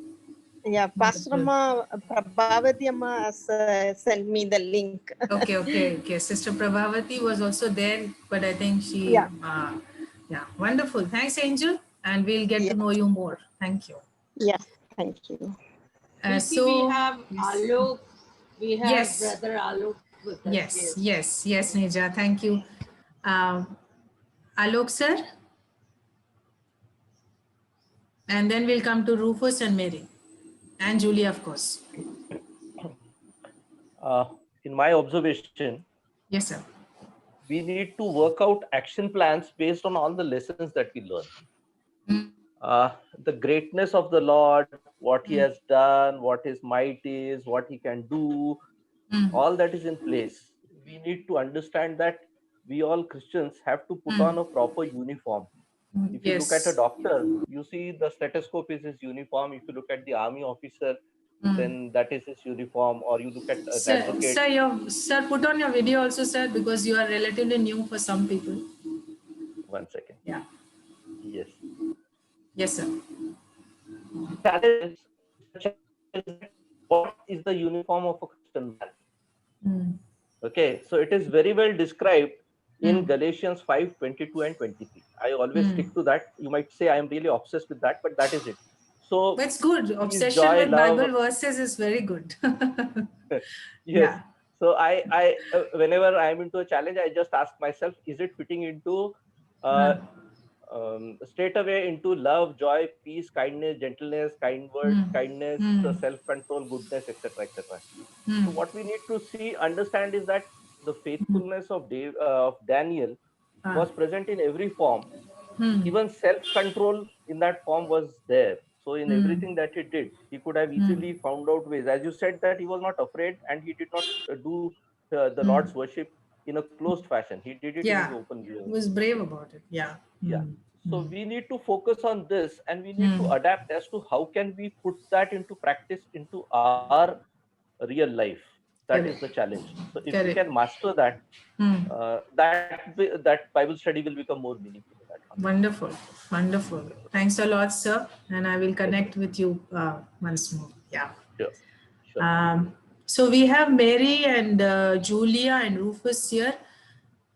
Yeah, Pastor Wonderful. Amma, Prabhavati Amma has sent me the link. Okay. Sister Prabhavati was also there, but I think she, Yeah. Yeah, wonderful. Thanks, Angel. And we'll get to know you more. Thank you. Yeah, thank you. Preeti, we have Alok. We have Yes. Brother Alok with us. Yes, Neja. Thank you. Alok, sir. And then we'll come to Rufus and Mary. And Julia, of course. In my observation, Yes, sir. we need to work out action plans based on all the lessons that we learn. The greatness of the Lord, what he has done, what his might is, what he can do, all that is in place. We need to understand that we all Christians have to put on a proper uniform. If you look at a doctor, you see the stethoscope is his uniform. If you look at the army officer, then that is his uniform. Or you look at an advocate. Sir, put on your video also, sir, because you are relatively new for some people. 1 second. Yeah. Yes. Yes, sir. Challenge. What is the uniform of a Christian man? Okay, so it is very well described in Galatians 5, 22 and 23. I always stick to that. You might say I am really obsessed with that, but that is it. So that's good. Obsession joy, with love, Bible verses is very good. Yes. Yeah. So I whenever I am into a challenge, I just ask myself, is it fitting into straight away into love, joy, peace, kindness, gentleness, kind words, kindness, self-control, goodness, etc., etc. So what we need to understand is that the faithfulness of Daniel was present in every form. Even self-control in that form was there. So in everything that he did, he could have easily found out ways. As you said, that he was not afraid and he did not do the Lord's worship in a closed fashion. He did it in his open view. He was brave about it. Yeah. Yeah. So we need to focus on this and we need to adapt as to how can we put that into practice into our real life. That is the challenge. So if we can master that, that Bible study will become more meaningful. Wonderful. Thanks a lot, sir. And I will connect with you once more. Yeah. Sure. So we have Mary and Julia and Rufus here.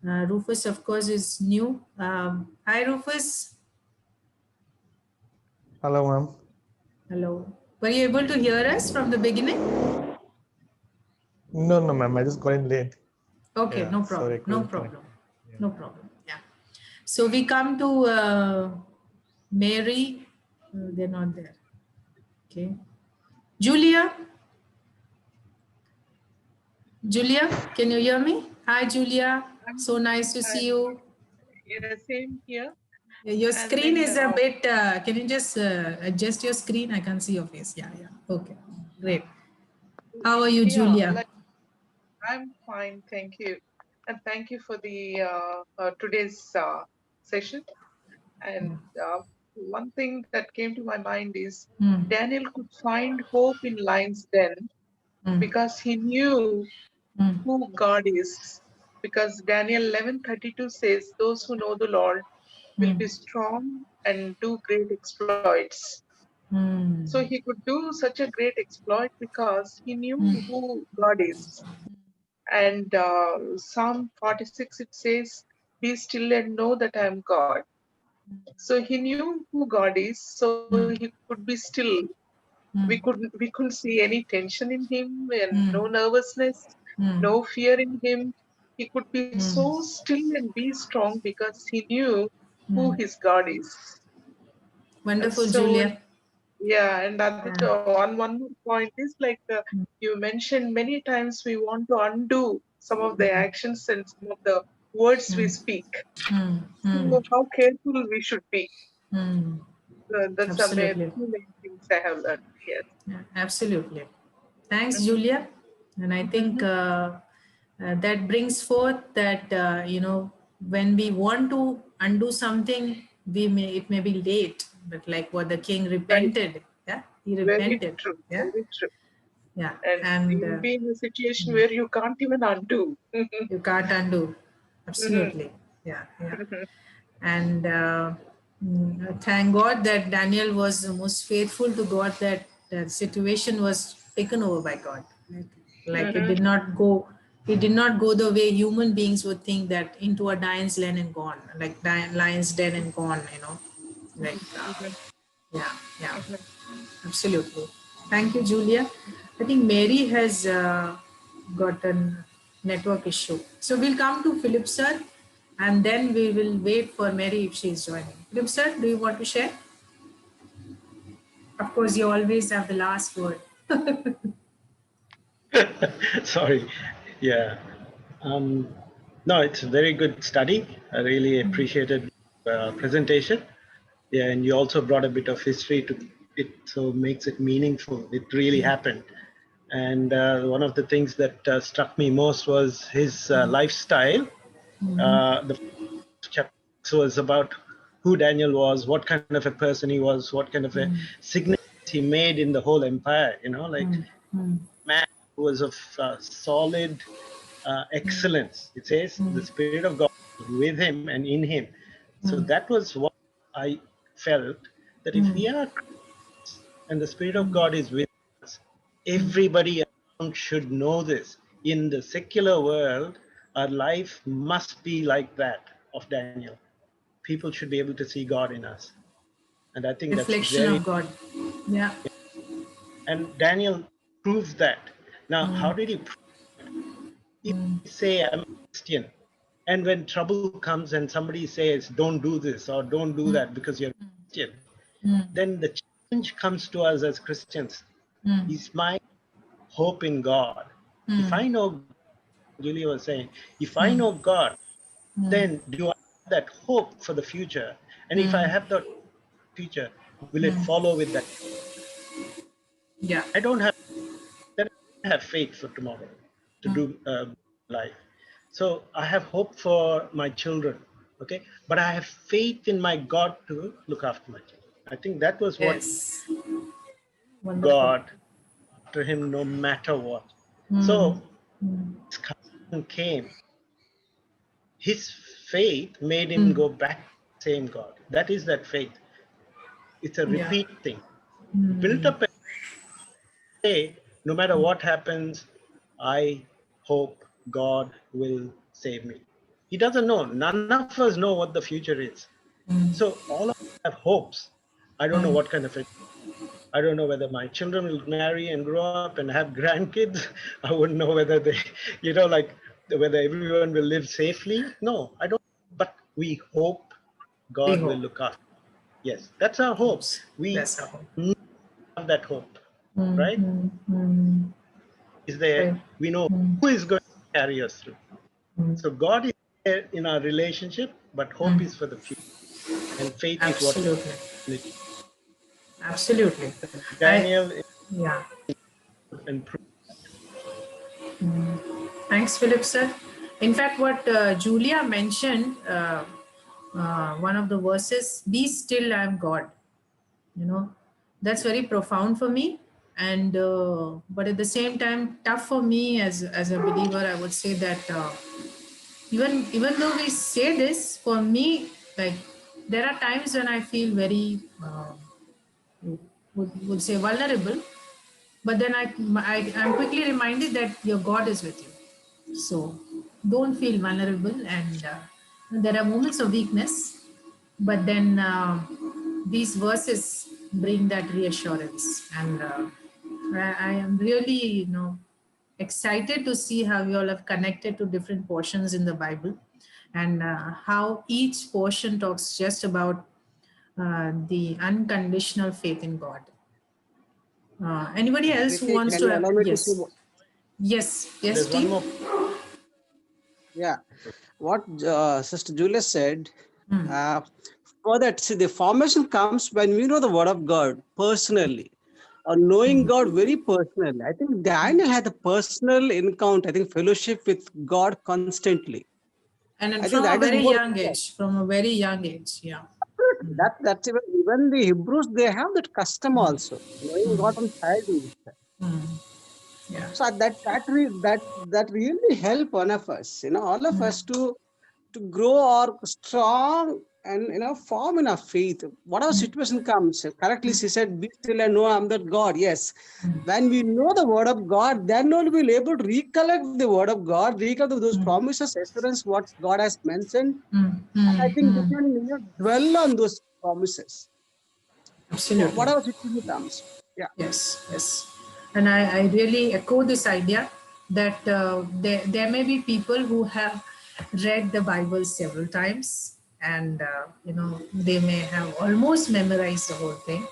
Rufus, of course, is new. Hi, Rufus. Hello, ma'am. Hello. Were you able to hear us from the beginning? No, ma'am. I just got in late. Okay, Yeah, no problem. sorry, No problem. Yeah. No problem. Yeah. So we come to Mary. They're not there. Okay. Julia. Julia, can you hear me? Hi, Julia. So nice to see you. Yeah, same here. Your screen is a bit, can you just adjust your screen? I can't see your face. Yeah. Okay, great. How are you, Julia? I'm fine, thank you. And thank you for the today's session. And one thing that came to my mind is Daniel could find hope in lion's den because he knew who God is. Because Daniel 11:32 says, those who know the Lord will be strong and do great exploits. So he could do such a great exploit because he knew who God is. And Psalm 46, it says, be still and know that I am God. So he knew who God is, so he could be still. We couldn't see any tension in him and no nervousness, no fear in him. He could be so still and be strong because he knew who his God is. Wonderful, so, Julia. Yeah, and one more point is like you mentioned many times we want to undo some of the actions and some of the words we speak. So how careful we should be. That's Absolutely. two main things I have learned. Yes. Yeah, absolutely. Thanks, Julia. And I think that brings forth that, when we want to undo something, it may be late, but like what the king repented. Right. Yeah, he repented. Very true. Yeah. Very true. Yeah. And you'll be in a situation where you can't even undo. You can't undo. Absolutely. Yeah. And thank God that Daniel was the most faithful to God, that the situation was taken over by God. Like it did not go the way human beings would think, that into a lion's den and gone, like lion's den and gone, like yeah, absolutely. Thank you, Julia. I think Mary has got a network issue, so we'll come to Philip sir, and then we will wait for Mary if she is joining. Philip sir, do you want to share? Of course, you always have the last word. Sorry. Yeah. No, it's a very good study. I really appreciated the presentation. Yeah, and you also brought a bit of history to it, so makes it meaningful. It really happened. And one of the things that struck me most was his lifestyle. The chapter was about who Daniel was, what kind of a person he was, what kind of a significance he made in the whole empire. Like man who was of solid excellence. It says the Spirit of God was with him and in him. So that was what I felt, that if we are Christians and the Spirit of God is with us, everybody around should know this. In the secular world, our life must be like that of Daniel. People should be able to see God in us. And I think that's Reflection very... of God. Yeah. And Daniel proves that. Now, how did he prove it? If we say, I'm a Christian, and when trouble comes and somebody says, don't do this or don't do that because you're a Christian, then the challenge comes to us as Christians. Is my hope in God. If I know, Julia was saying, if I know God, then do I have that hope for the future? And if I have that future, will it follow with that? Yeah. I don't have faith for tomorrow to do life. So I have hope for my children, okay? But I have faith in my God to look after my children. I think that was what God to him no matter what. So this covenant came. His faith made him go back to the same God. That is that faith. It's a repeat thing. Built up a say, no matter what happens, I hope God will save me. He doesn't know. None of us know what the future is. So all of us have hopes. I don't know what kind of it. I don't know whether my children will marry and grow up and have grandkids. I wouldn't know whether they, like whether everyone will live safely. No, I don't. But we hope God will look after. Yes, that's our hope. We have that hope, right? Is there? We know who is going to carry us through. So God is there in our relationship, but hope is for the future, and faith is what. Absolutely. Daniel. Yeah. And thanks, Philip sir. In fact, what Julia mentioned, one of the verses, "Be still, I am God." That's very profound for me. And but at the same time, tough for me as a believer. I would say that even though we say this, for me, like there are times when I feel very would say vulnerable, but then I'm quickly reminded that your God is with you. So don't feel vulnerable, and there are moments of weakness, but then these verses bring that reassurance, and I am really excited to see how you all have connected to different portions in the Bible, and how each portion talks just about the unconditional faith in God. Anybody else who wants to have? Yes, Steve. Yeah, what Sister Julia said, for that, see, the formation comes when we know the word of God personally, or knowing God very personally. I think Daniel had a personal encounter, I think fellowship with God constantly. And from a very young age, yeah. That's even the Hebrews, they have that custom also, knowing God from childhood. Yeah. So that really help one of us, all of us to grow or strong and form in our faith. Whatever situation comes, correctly she said, be still and know I'm that God. Yes. When we know the word of God, then only we'll able to recollect the word of God, recollect those promises, assurance, what God has mentioned. And I think we can dwell on those promises. Absolutely. Whatever situation comes. Yeah. Yes, yes. And I really echo this idea that there may be people who have read the Bible several times and, they may have almost memorized the whole thing.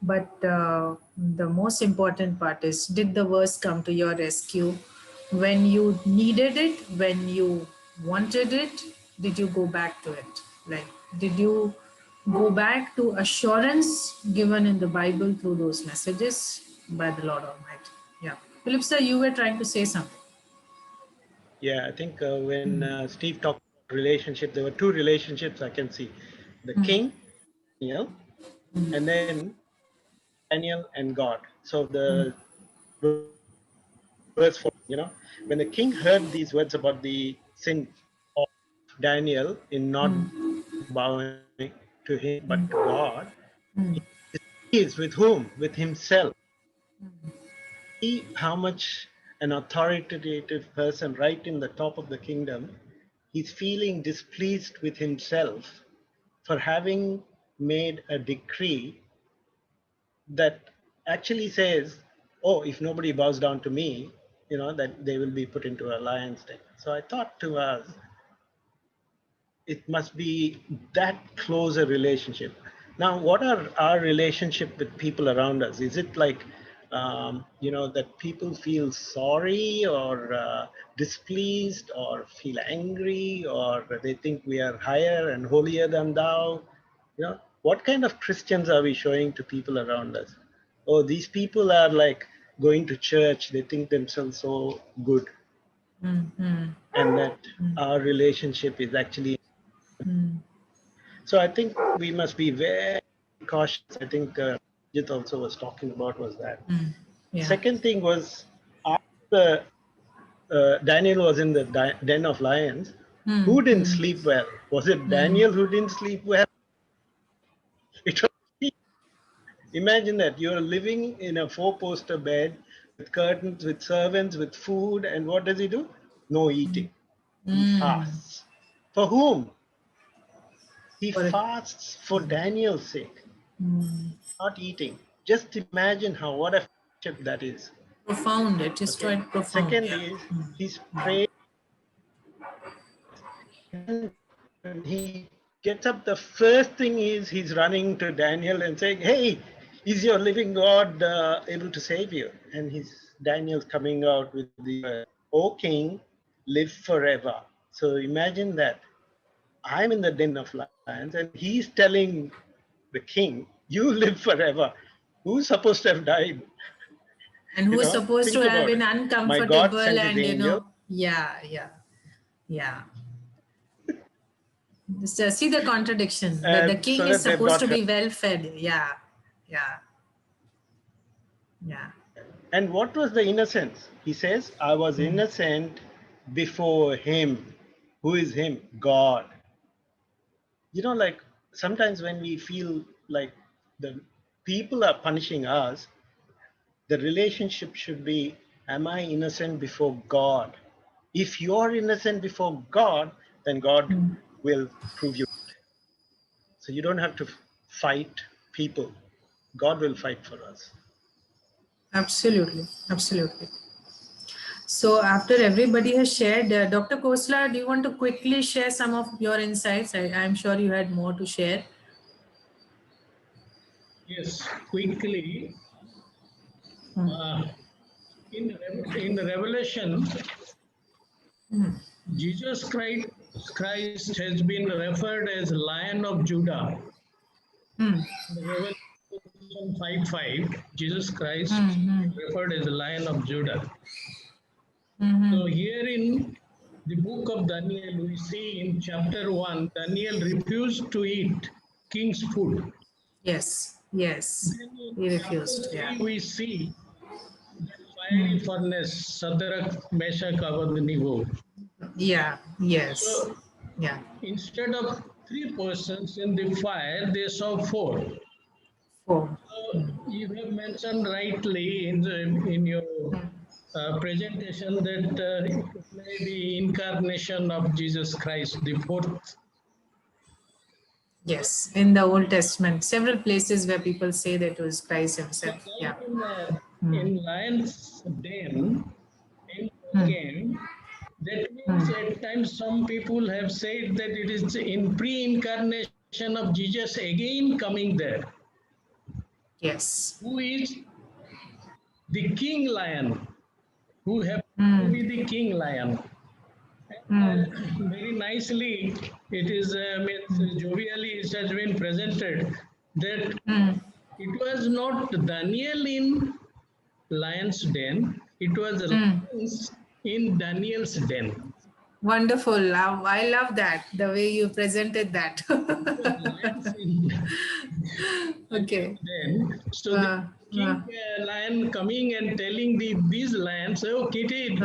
But the most important part is, did the verse come to your rescue when you needed it, when you wanted it? Did you go back to it? Like, did you go back to assurance given in the Bible through those messages by the Lord Almighty? Yeah. Philip sir, you were trying to say something. Yeah, I think when Steve talked about relationship, there were two relationships I can see: the king, Daniel, and then Daniel and God. So the verse 4, when the king heard these words about the sin of Daniel in not bowing to him but to God, he is with whom? With himself. See how much an authoritative person right in the top of the kingdom, he's feeling displeased with himself for having made a decree that actually says, oh, if nobody bows down to me, that they will be put into a lion's den. So I thought to us, it must be that close a relationship. Now, what are our relationship with people around us? Is it like, that people feel sorry or displeased or feel angry or they think we are higher and holier than thou? What kind of Christians are we showing to people around us? Oh, these people are like going to church. They think themselves so good. And that our relationship is actually. So I think we must be very cautious. I think Jit also was talking about was that. Yeah. Second thing was after Daniel was in the den of lions, who didn't sleep well? Was it Daniel who didn't sleep well? It was he. Imagine that you're living in a four-poster bed with curtains, with servants, with food, and what does he do? No eating. He fasts. For whom? He fasts for Daniel's sake, not eating. Just imagine what a friendship that is. Profound. It is quite profound. Second Yeah. is he's praying. When he gets up, the first thing is he's running to Daniel and saying, hey, is your living God able to save you? And Daniel's coming out with the, O king, live forever. So imagine that. I'm in the den of lions and he's telling the king, you live forever. Who's supposed to have died? And who's supposed to think have about been it. uncomfortable My God sent his and, angel. yeah. Just, see the contradiction. That the king so is that they've supposed got to be well fed. Yeah. And what was the innocence? He says, I was innocent before him. Who is him? God. Like sometimes when we feel like the people are punishing us, the relationship should be, am I innocent before God? If you're innocent before God, then God will prove you. So you don't have to fight people. God will fight for us. Absolutely. So after everybody has shared, Dr. Khosla, do you want to quickly share some of your insights? I'm sure you had more to share. Yes, quickly. In the Revelation, Jesus Christ has been referred as Lion of Judah. In Revelation 5:5, Jesus Christ referred as the Lion of Judah. So here in the book of Daniel, we see in chapter 1, Daniel refused to eat king's food. Yes, he refused. We see that fiery furnace, Sadrak, Meshach, Abednego. Yeah. Yes. So Yeah. instead of 3 persons in the fire, they saw 4. 4. So you have mentioned rightly in your presentation that it may be incarnation of Jesus Christ, the 4th. Yes. In the Old Testament, several places where people say that it was Christ himself. Yeah. In lion's den, in game, that means at times some people have said that it is in pre-incarnation of Jesus again coming there. Yes. Who is the king lion, who happens to be the king lion. Very nicely, it is jovially it has been presented that it was not Daniel in lion's den, it was lions in Daniel's den. Wonderful. I love that, the way you presented that. Okay. Then, so the king lion coming and telling these lions, oh kitty,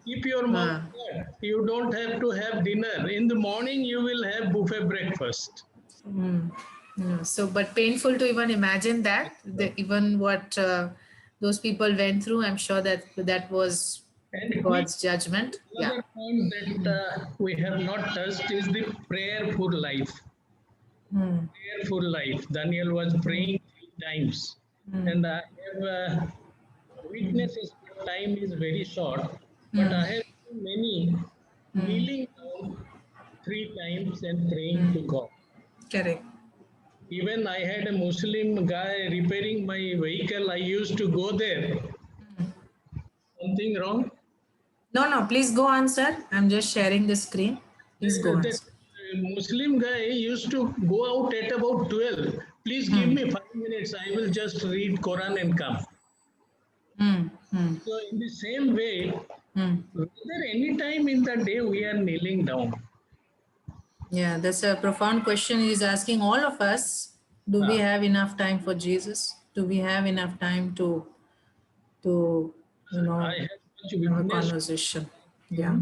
keep your mouth shut. You don't have to have dinner. In the morning, you will have buffet breakfast. So, but painful to even imagine that, even what those people went through. I'm sure that that was God's judgment. Yeah. Another point that we have not touched is the prayerful life. Prayerful life. Daniel was praying 3 times. And I have witnesses, time is very short, but I have seen many kneeling down 3 times and praying to God. Correct. Even I had a Muslim guy repairing my vehicle. I used to go there. Something wrong? No, please go on, sir. I'm just sharing the screen. Please go on. That Muslim guy used to go out at about 12. Please give me 5 minutes. I will just read Quran and come. So in the same way, whether any time in the day we are kneeling down. Yeah, that's a profound question he's asking all of us. Do we have enough time for Jesus? Do we have enough time to I have have a conversation? Yeah.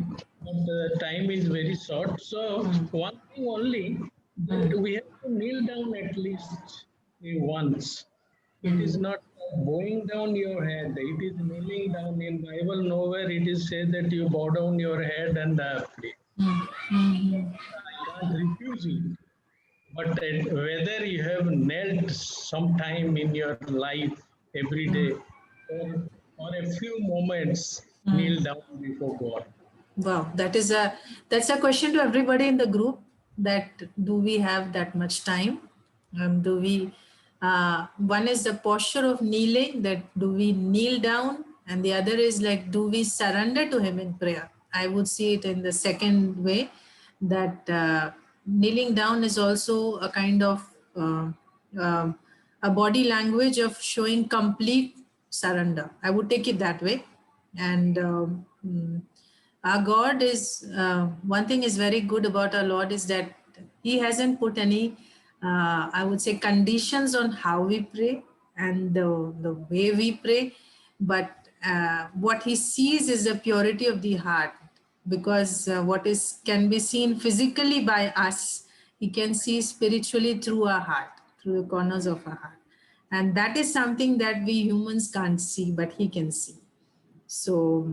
But the time is very short. So one thing only, that we have to kneel down at least once. It is not bowing down your head. It is kneeling down. In Bible, nowhere it is said that you bow down your head and pray. I can't refuse it. But whether you have knelt some time in your life every day or a few moments, kneel down before God. Wow, that's a question to everybody in the group. That do we have that much time? Do we? One is the posture of kneeling. That do we kneel down, and the other is like, do we surrender to Him in prayer? I would see it in the second way, that kneeling down is also a kind of a body language of showing complete surrender. I would take it that way, and. Our God is, one thing is very good about our Lord is that He hasn't put any, I would say, conditions on how we pray and the way we pray, but what He sees is the purity of the heart, because what can be seen physically by us, He can see spiritually through our heart, through the corners of our heart. And that is something that we humans can't see, but He can see. So,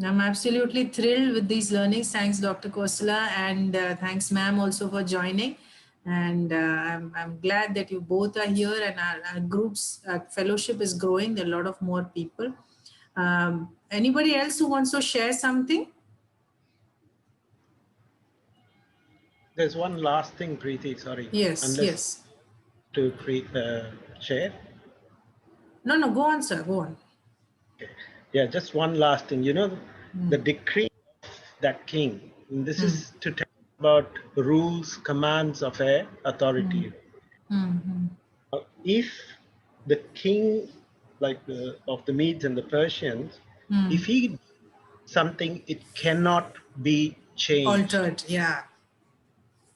I'm absolutely thrilled with these learnings. Thanks, Dr. Kosala, and thanks, ma'am, also for joining. And I'm glad that you both are here, and our group's fellowship is growing. There are a lot of more people. Anybody else who wants to share something? There's one last thing, Preeti, sorry. Yes, yes. To share? No, go on, sir, go on. Okay. Yeah, just one last thing. The decree of that king, and this is to tell about rules, commands of authority. If the king, of the Medes and the Persians, if he did something, it cannot be changed. Altered, yeah.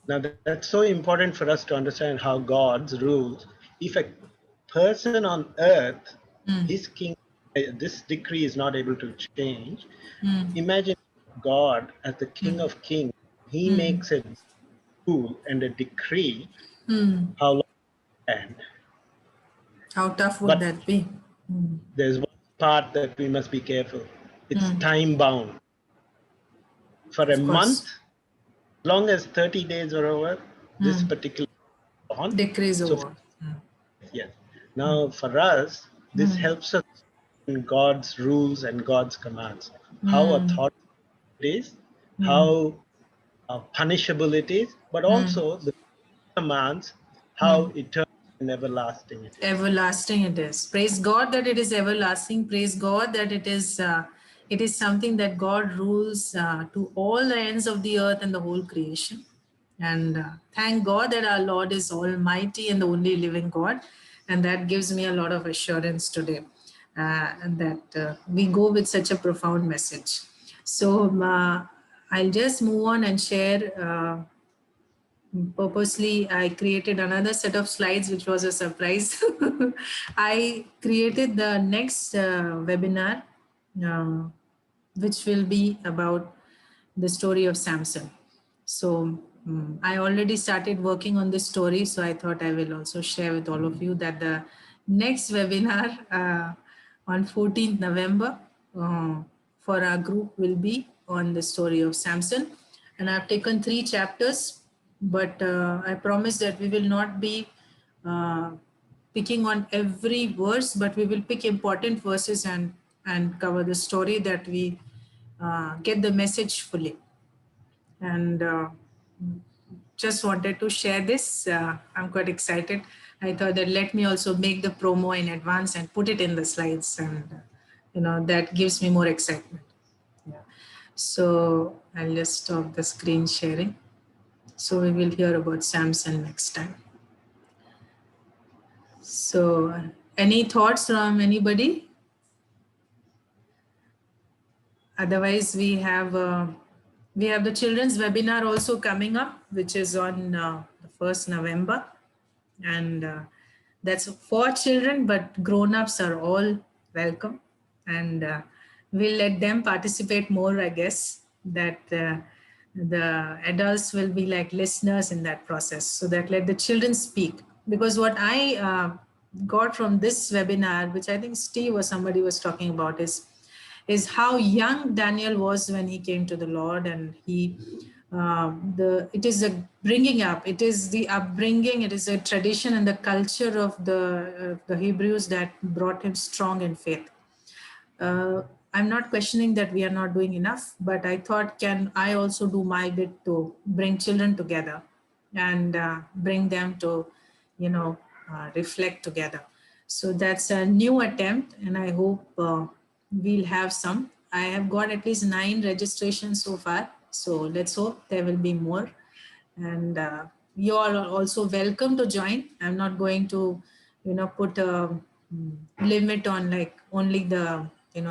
Now that's so important for us to understand how God's rules. If a person on earth, his king this decree is not able to change. Imagine God as the King of Kings. He makes a rule and a decree. How long and how tough would that be? There's one part that we must be careful. It's time bound. For a month, as long as 30 days are over, this particular on. Decree is over. Yes. Now for us, this helps us in God's rules and God's commands. How authoritative it is, how punishable it is, but also the commands, how eternal and everlasting it is. Everlasting it is. Praise God that it is everlasting. Praise God that it is something that God rules to all the ends of the earth and the whole creation. And thank God that our Lord is almighty and the only living God. And that gives me a lot of assurance today and that we go with such a profound message. So I'll just move on and share. Purposely, I created another set of slides, which was a surprise. I created the next webinar, which will be about the story of Samson. So I already started working on this story, so I thought I will also share with all of you that the next webinar on 14th November for our group will be on the story of Samson. And I've taken 3 chapters, but I promise that we will not be picking on every verse, but we will pick important verses and cover the story that we get the message fully. And just wanted to share this. I'm quite excited. I thought that let me also make the promo in advance and put it in the slides, and that gives me more excitement. Yeah. So I'll just stop the screen sharing. So we will hear about Samson next time. So any thoughts from anybody? Otherwise, we have the children's webinar also coming up, which is on the 1st November. And that's for children, but grown-ups are all welcome. And we'll let them participate more, I guess, that the adults will be like listeners in that process, so that let the children speak. Because what I got from this webinar, which I think Steve or somebody was talking about, is how young Daniel was when he came to the Lord, and it is a bringing up, it is the upbringing, it is a tradition and the culture of the Hebrews that brought him strong in faith. I'm not questioning that we are not doing enough, but I thought, can I also do my bit to bring children together and bring them to, reflect together. So that's a new attempt, and I hope we'll have some. I have got at least 9 registrations so far. So let's hope there will be more. And you are also welcome to join. I'm not going to, put a limit on like only the,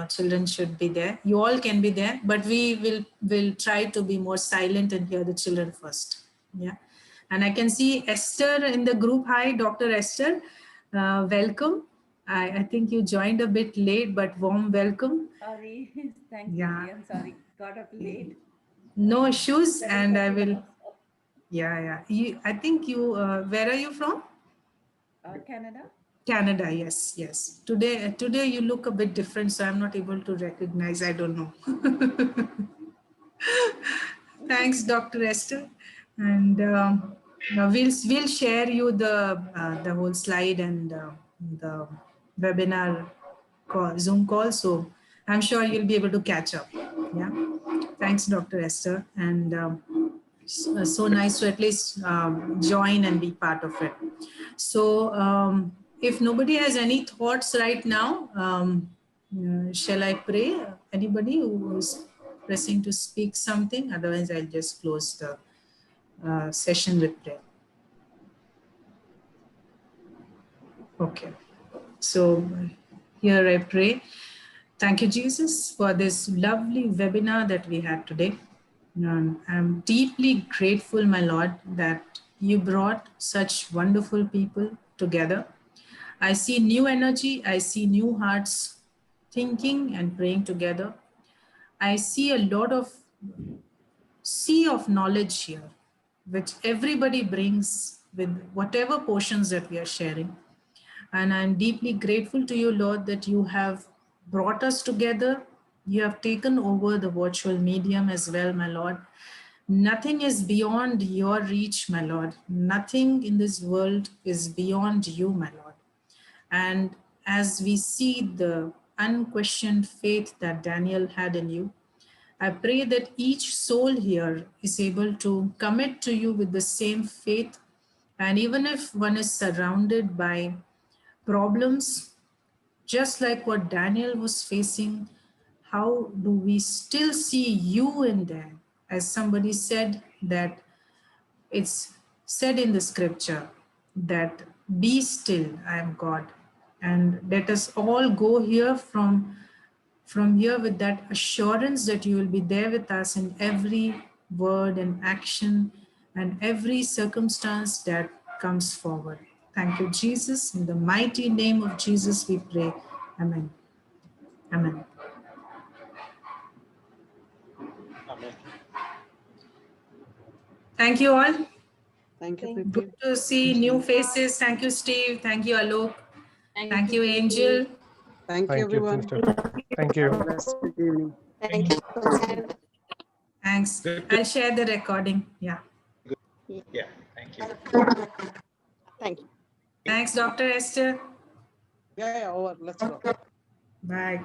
children should be there. You all can be there, but we will try to be more silent and hear the children first. Yeah. And I can see Esther in the group. Hi, Dr. Esther. Welcome. I think you joined a bit late, but warm welcome. Sorry, thank you. Yeah. I'm sorry, got up late. No issues, and I will. Yeah. I think you. Where are you from? Canada. Canada. Yes. Today you look a bit different, so I'm not able to recognize. I don't know. Thanks, Dr. Esther, and now we'll share you the whole slide and the webinar Zoom call. So I'm sure you'll be able to catch up. Yeah. Thanks, Dr. Esther, and so nice to at least join and be part of it. So if nobody has any thoughts right now, shall I pray? Anybody who is pressing to speak something? Otherwise, I'll just close the session with prayer. Okay. So here I pray. Thank you, Jesus, for this lovely webinar that we had today. I'm deeply grateful, my Lord, that you brought such wonderful people together. I see new energy. I see new hearts thinking and praying together. I see a lot of sea of knowledge here, which everybody brings with whatever portions that we are sharing. And I'm deeply grateful to you, Lord, that you have brought us together. You have taken over the virtual medium as well, my Lord. Nothing is beyond your reach, my Lord. Nothing in this world is beyond you, my Lord. And as we see the unquestioned faith that Daniel had in you, I pray that each soul here is able to commit to you with the same faith. And even if one is surrounded by problems, just like what Daniel was facing, how do we still see you in there? As somebody said, that it's said in the scripture that be still, I am God. And let us all go here from here with that assurance that you will be there with us in every word and action and every circumstance that comes forward. Thank you, Jesus. In the mighty name of Jesus, we pray. Amen. Amen. Amen. Thank you all. Thank you, Thank Preeti. Good to see new faces. Thank you, Steve. Thank you, Alok. Thank you, Angel. Thank you, Thank you, everyone. sister. Thank you. Have a blessed evening. Thank you. Thanks. Good to- I'll share the recording. Yeah. Yeah, thank you. Thank you. Thanks, Dr. Esther. Yeah, over. Let's go. Bye.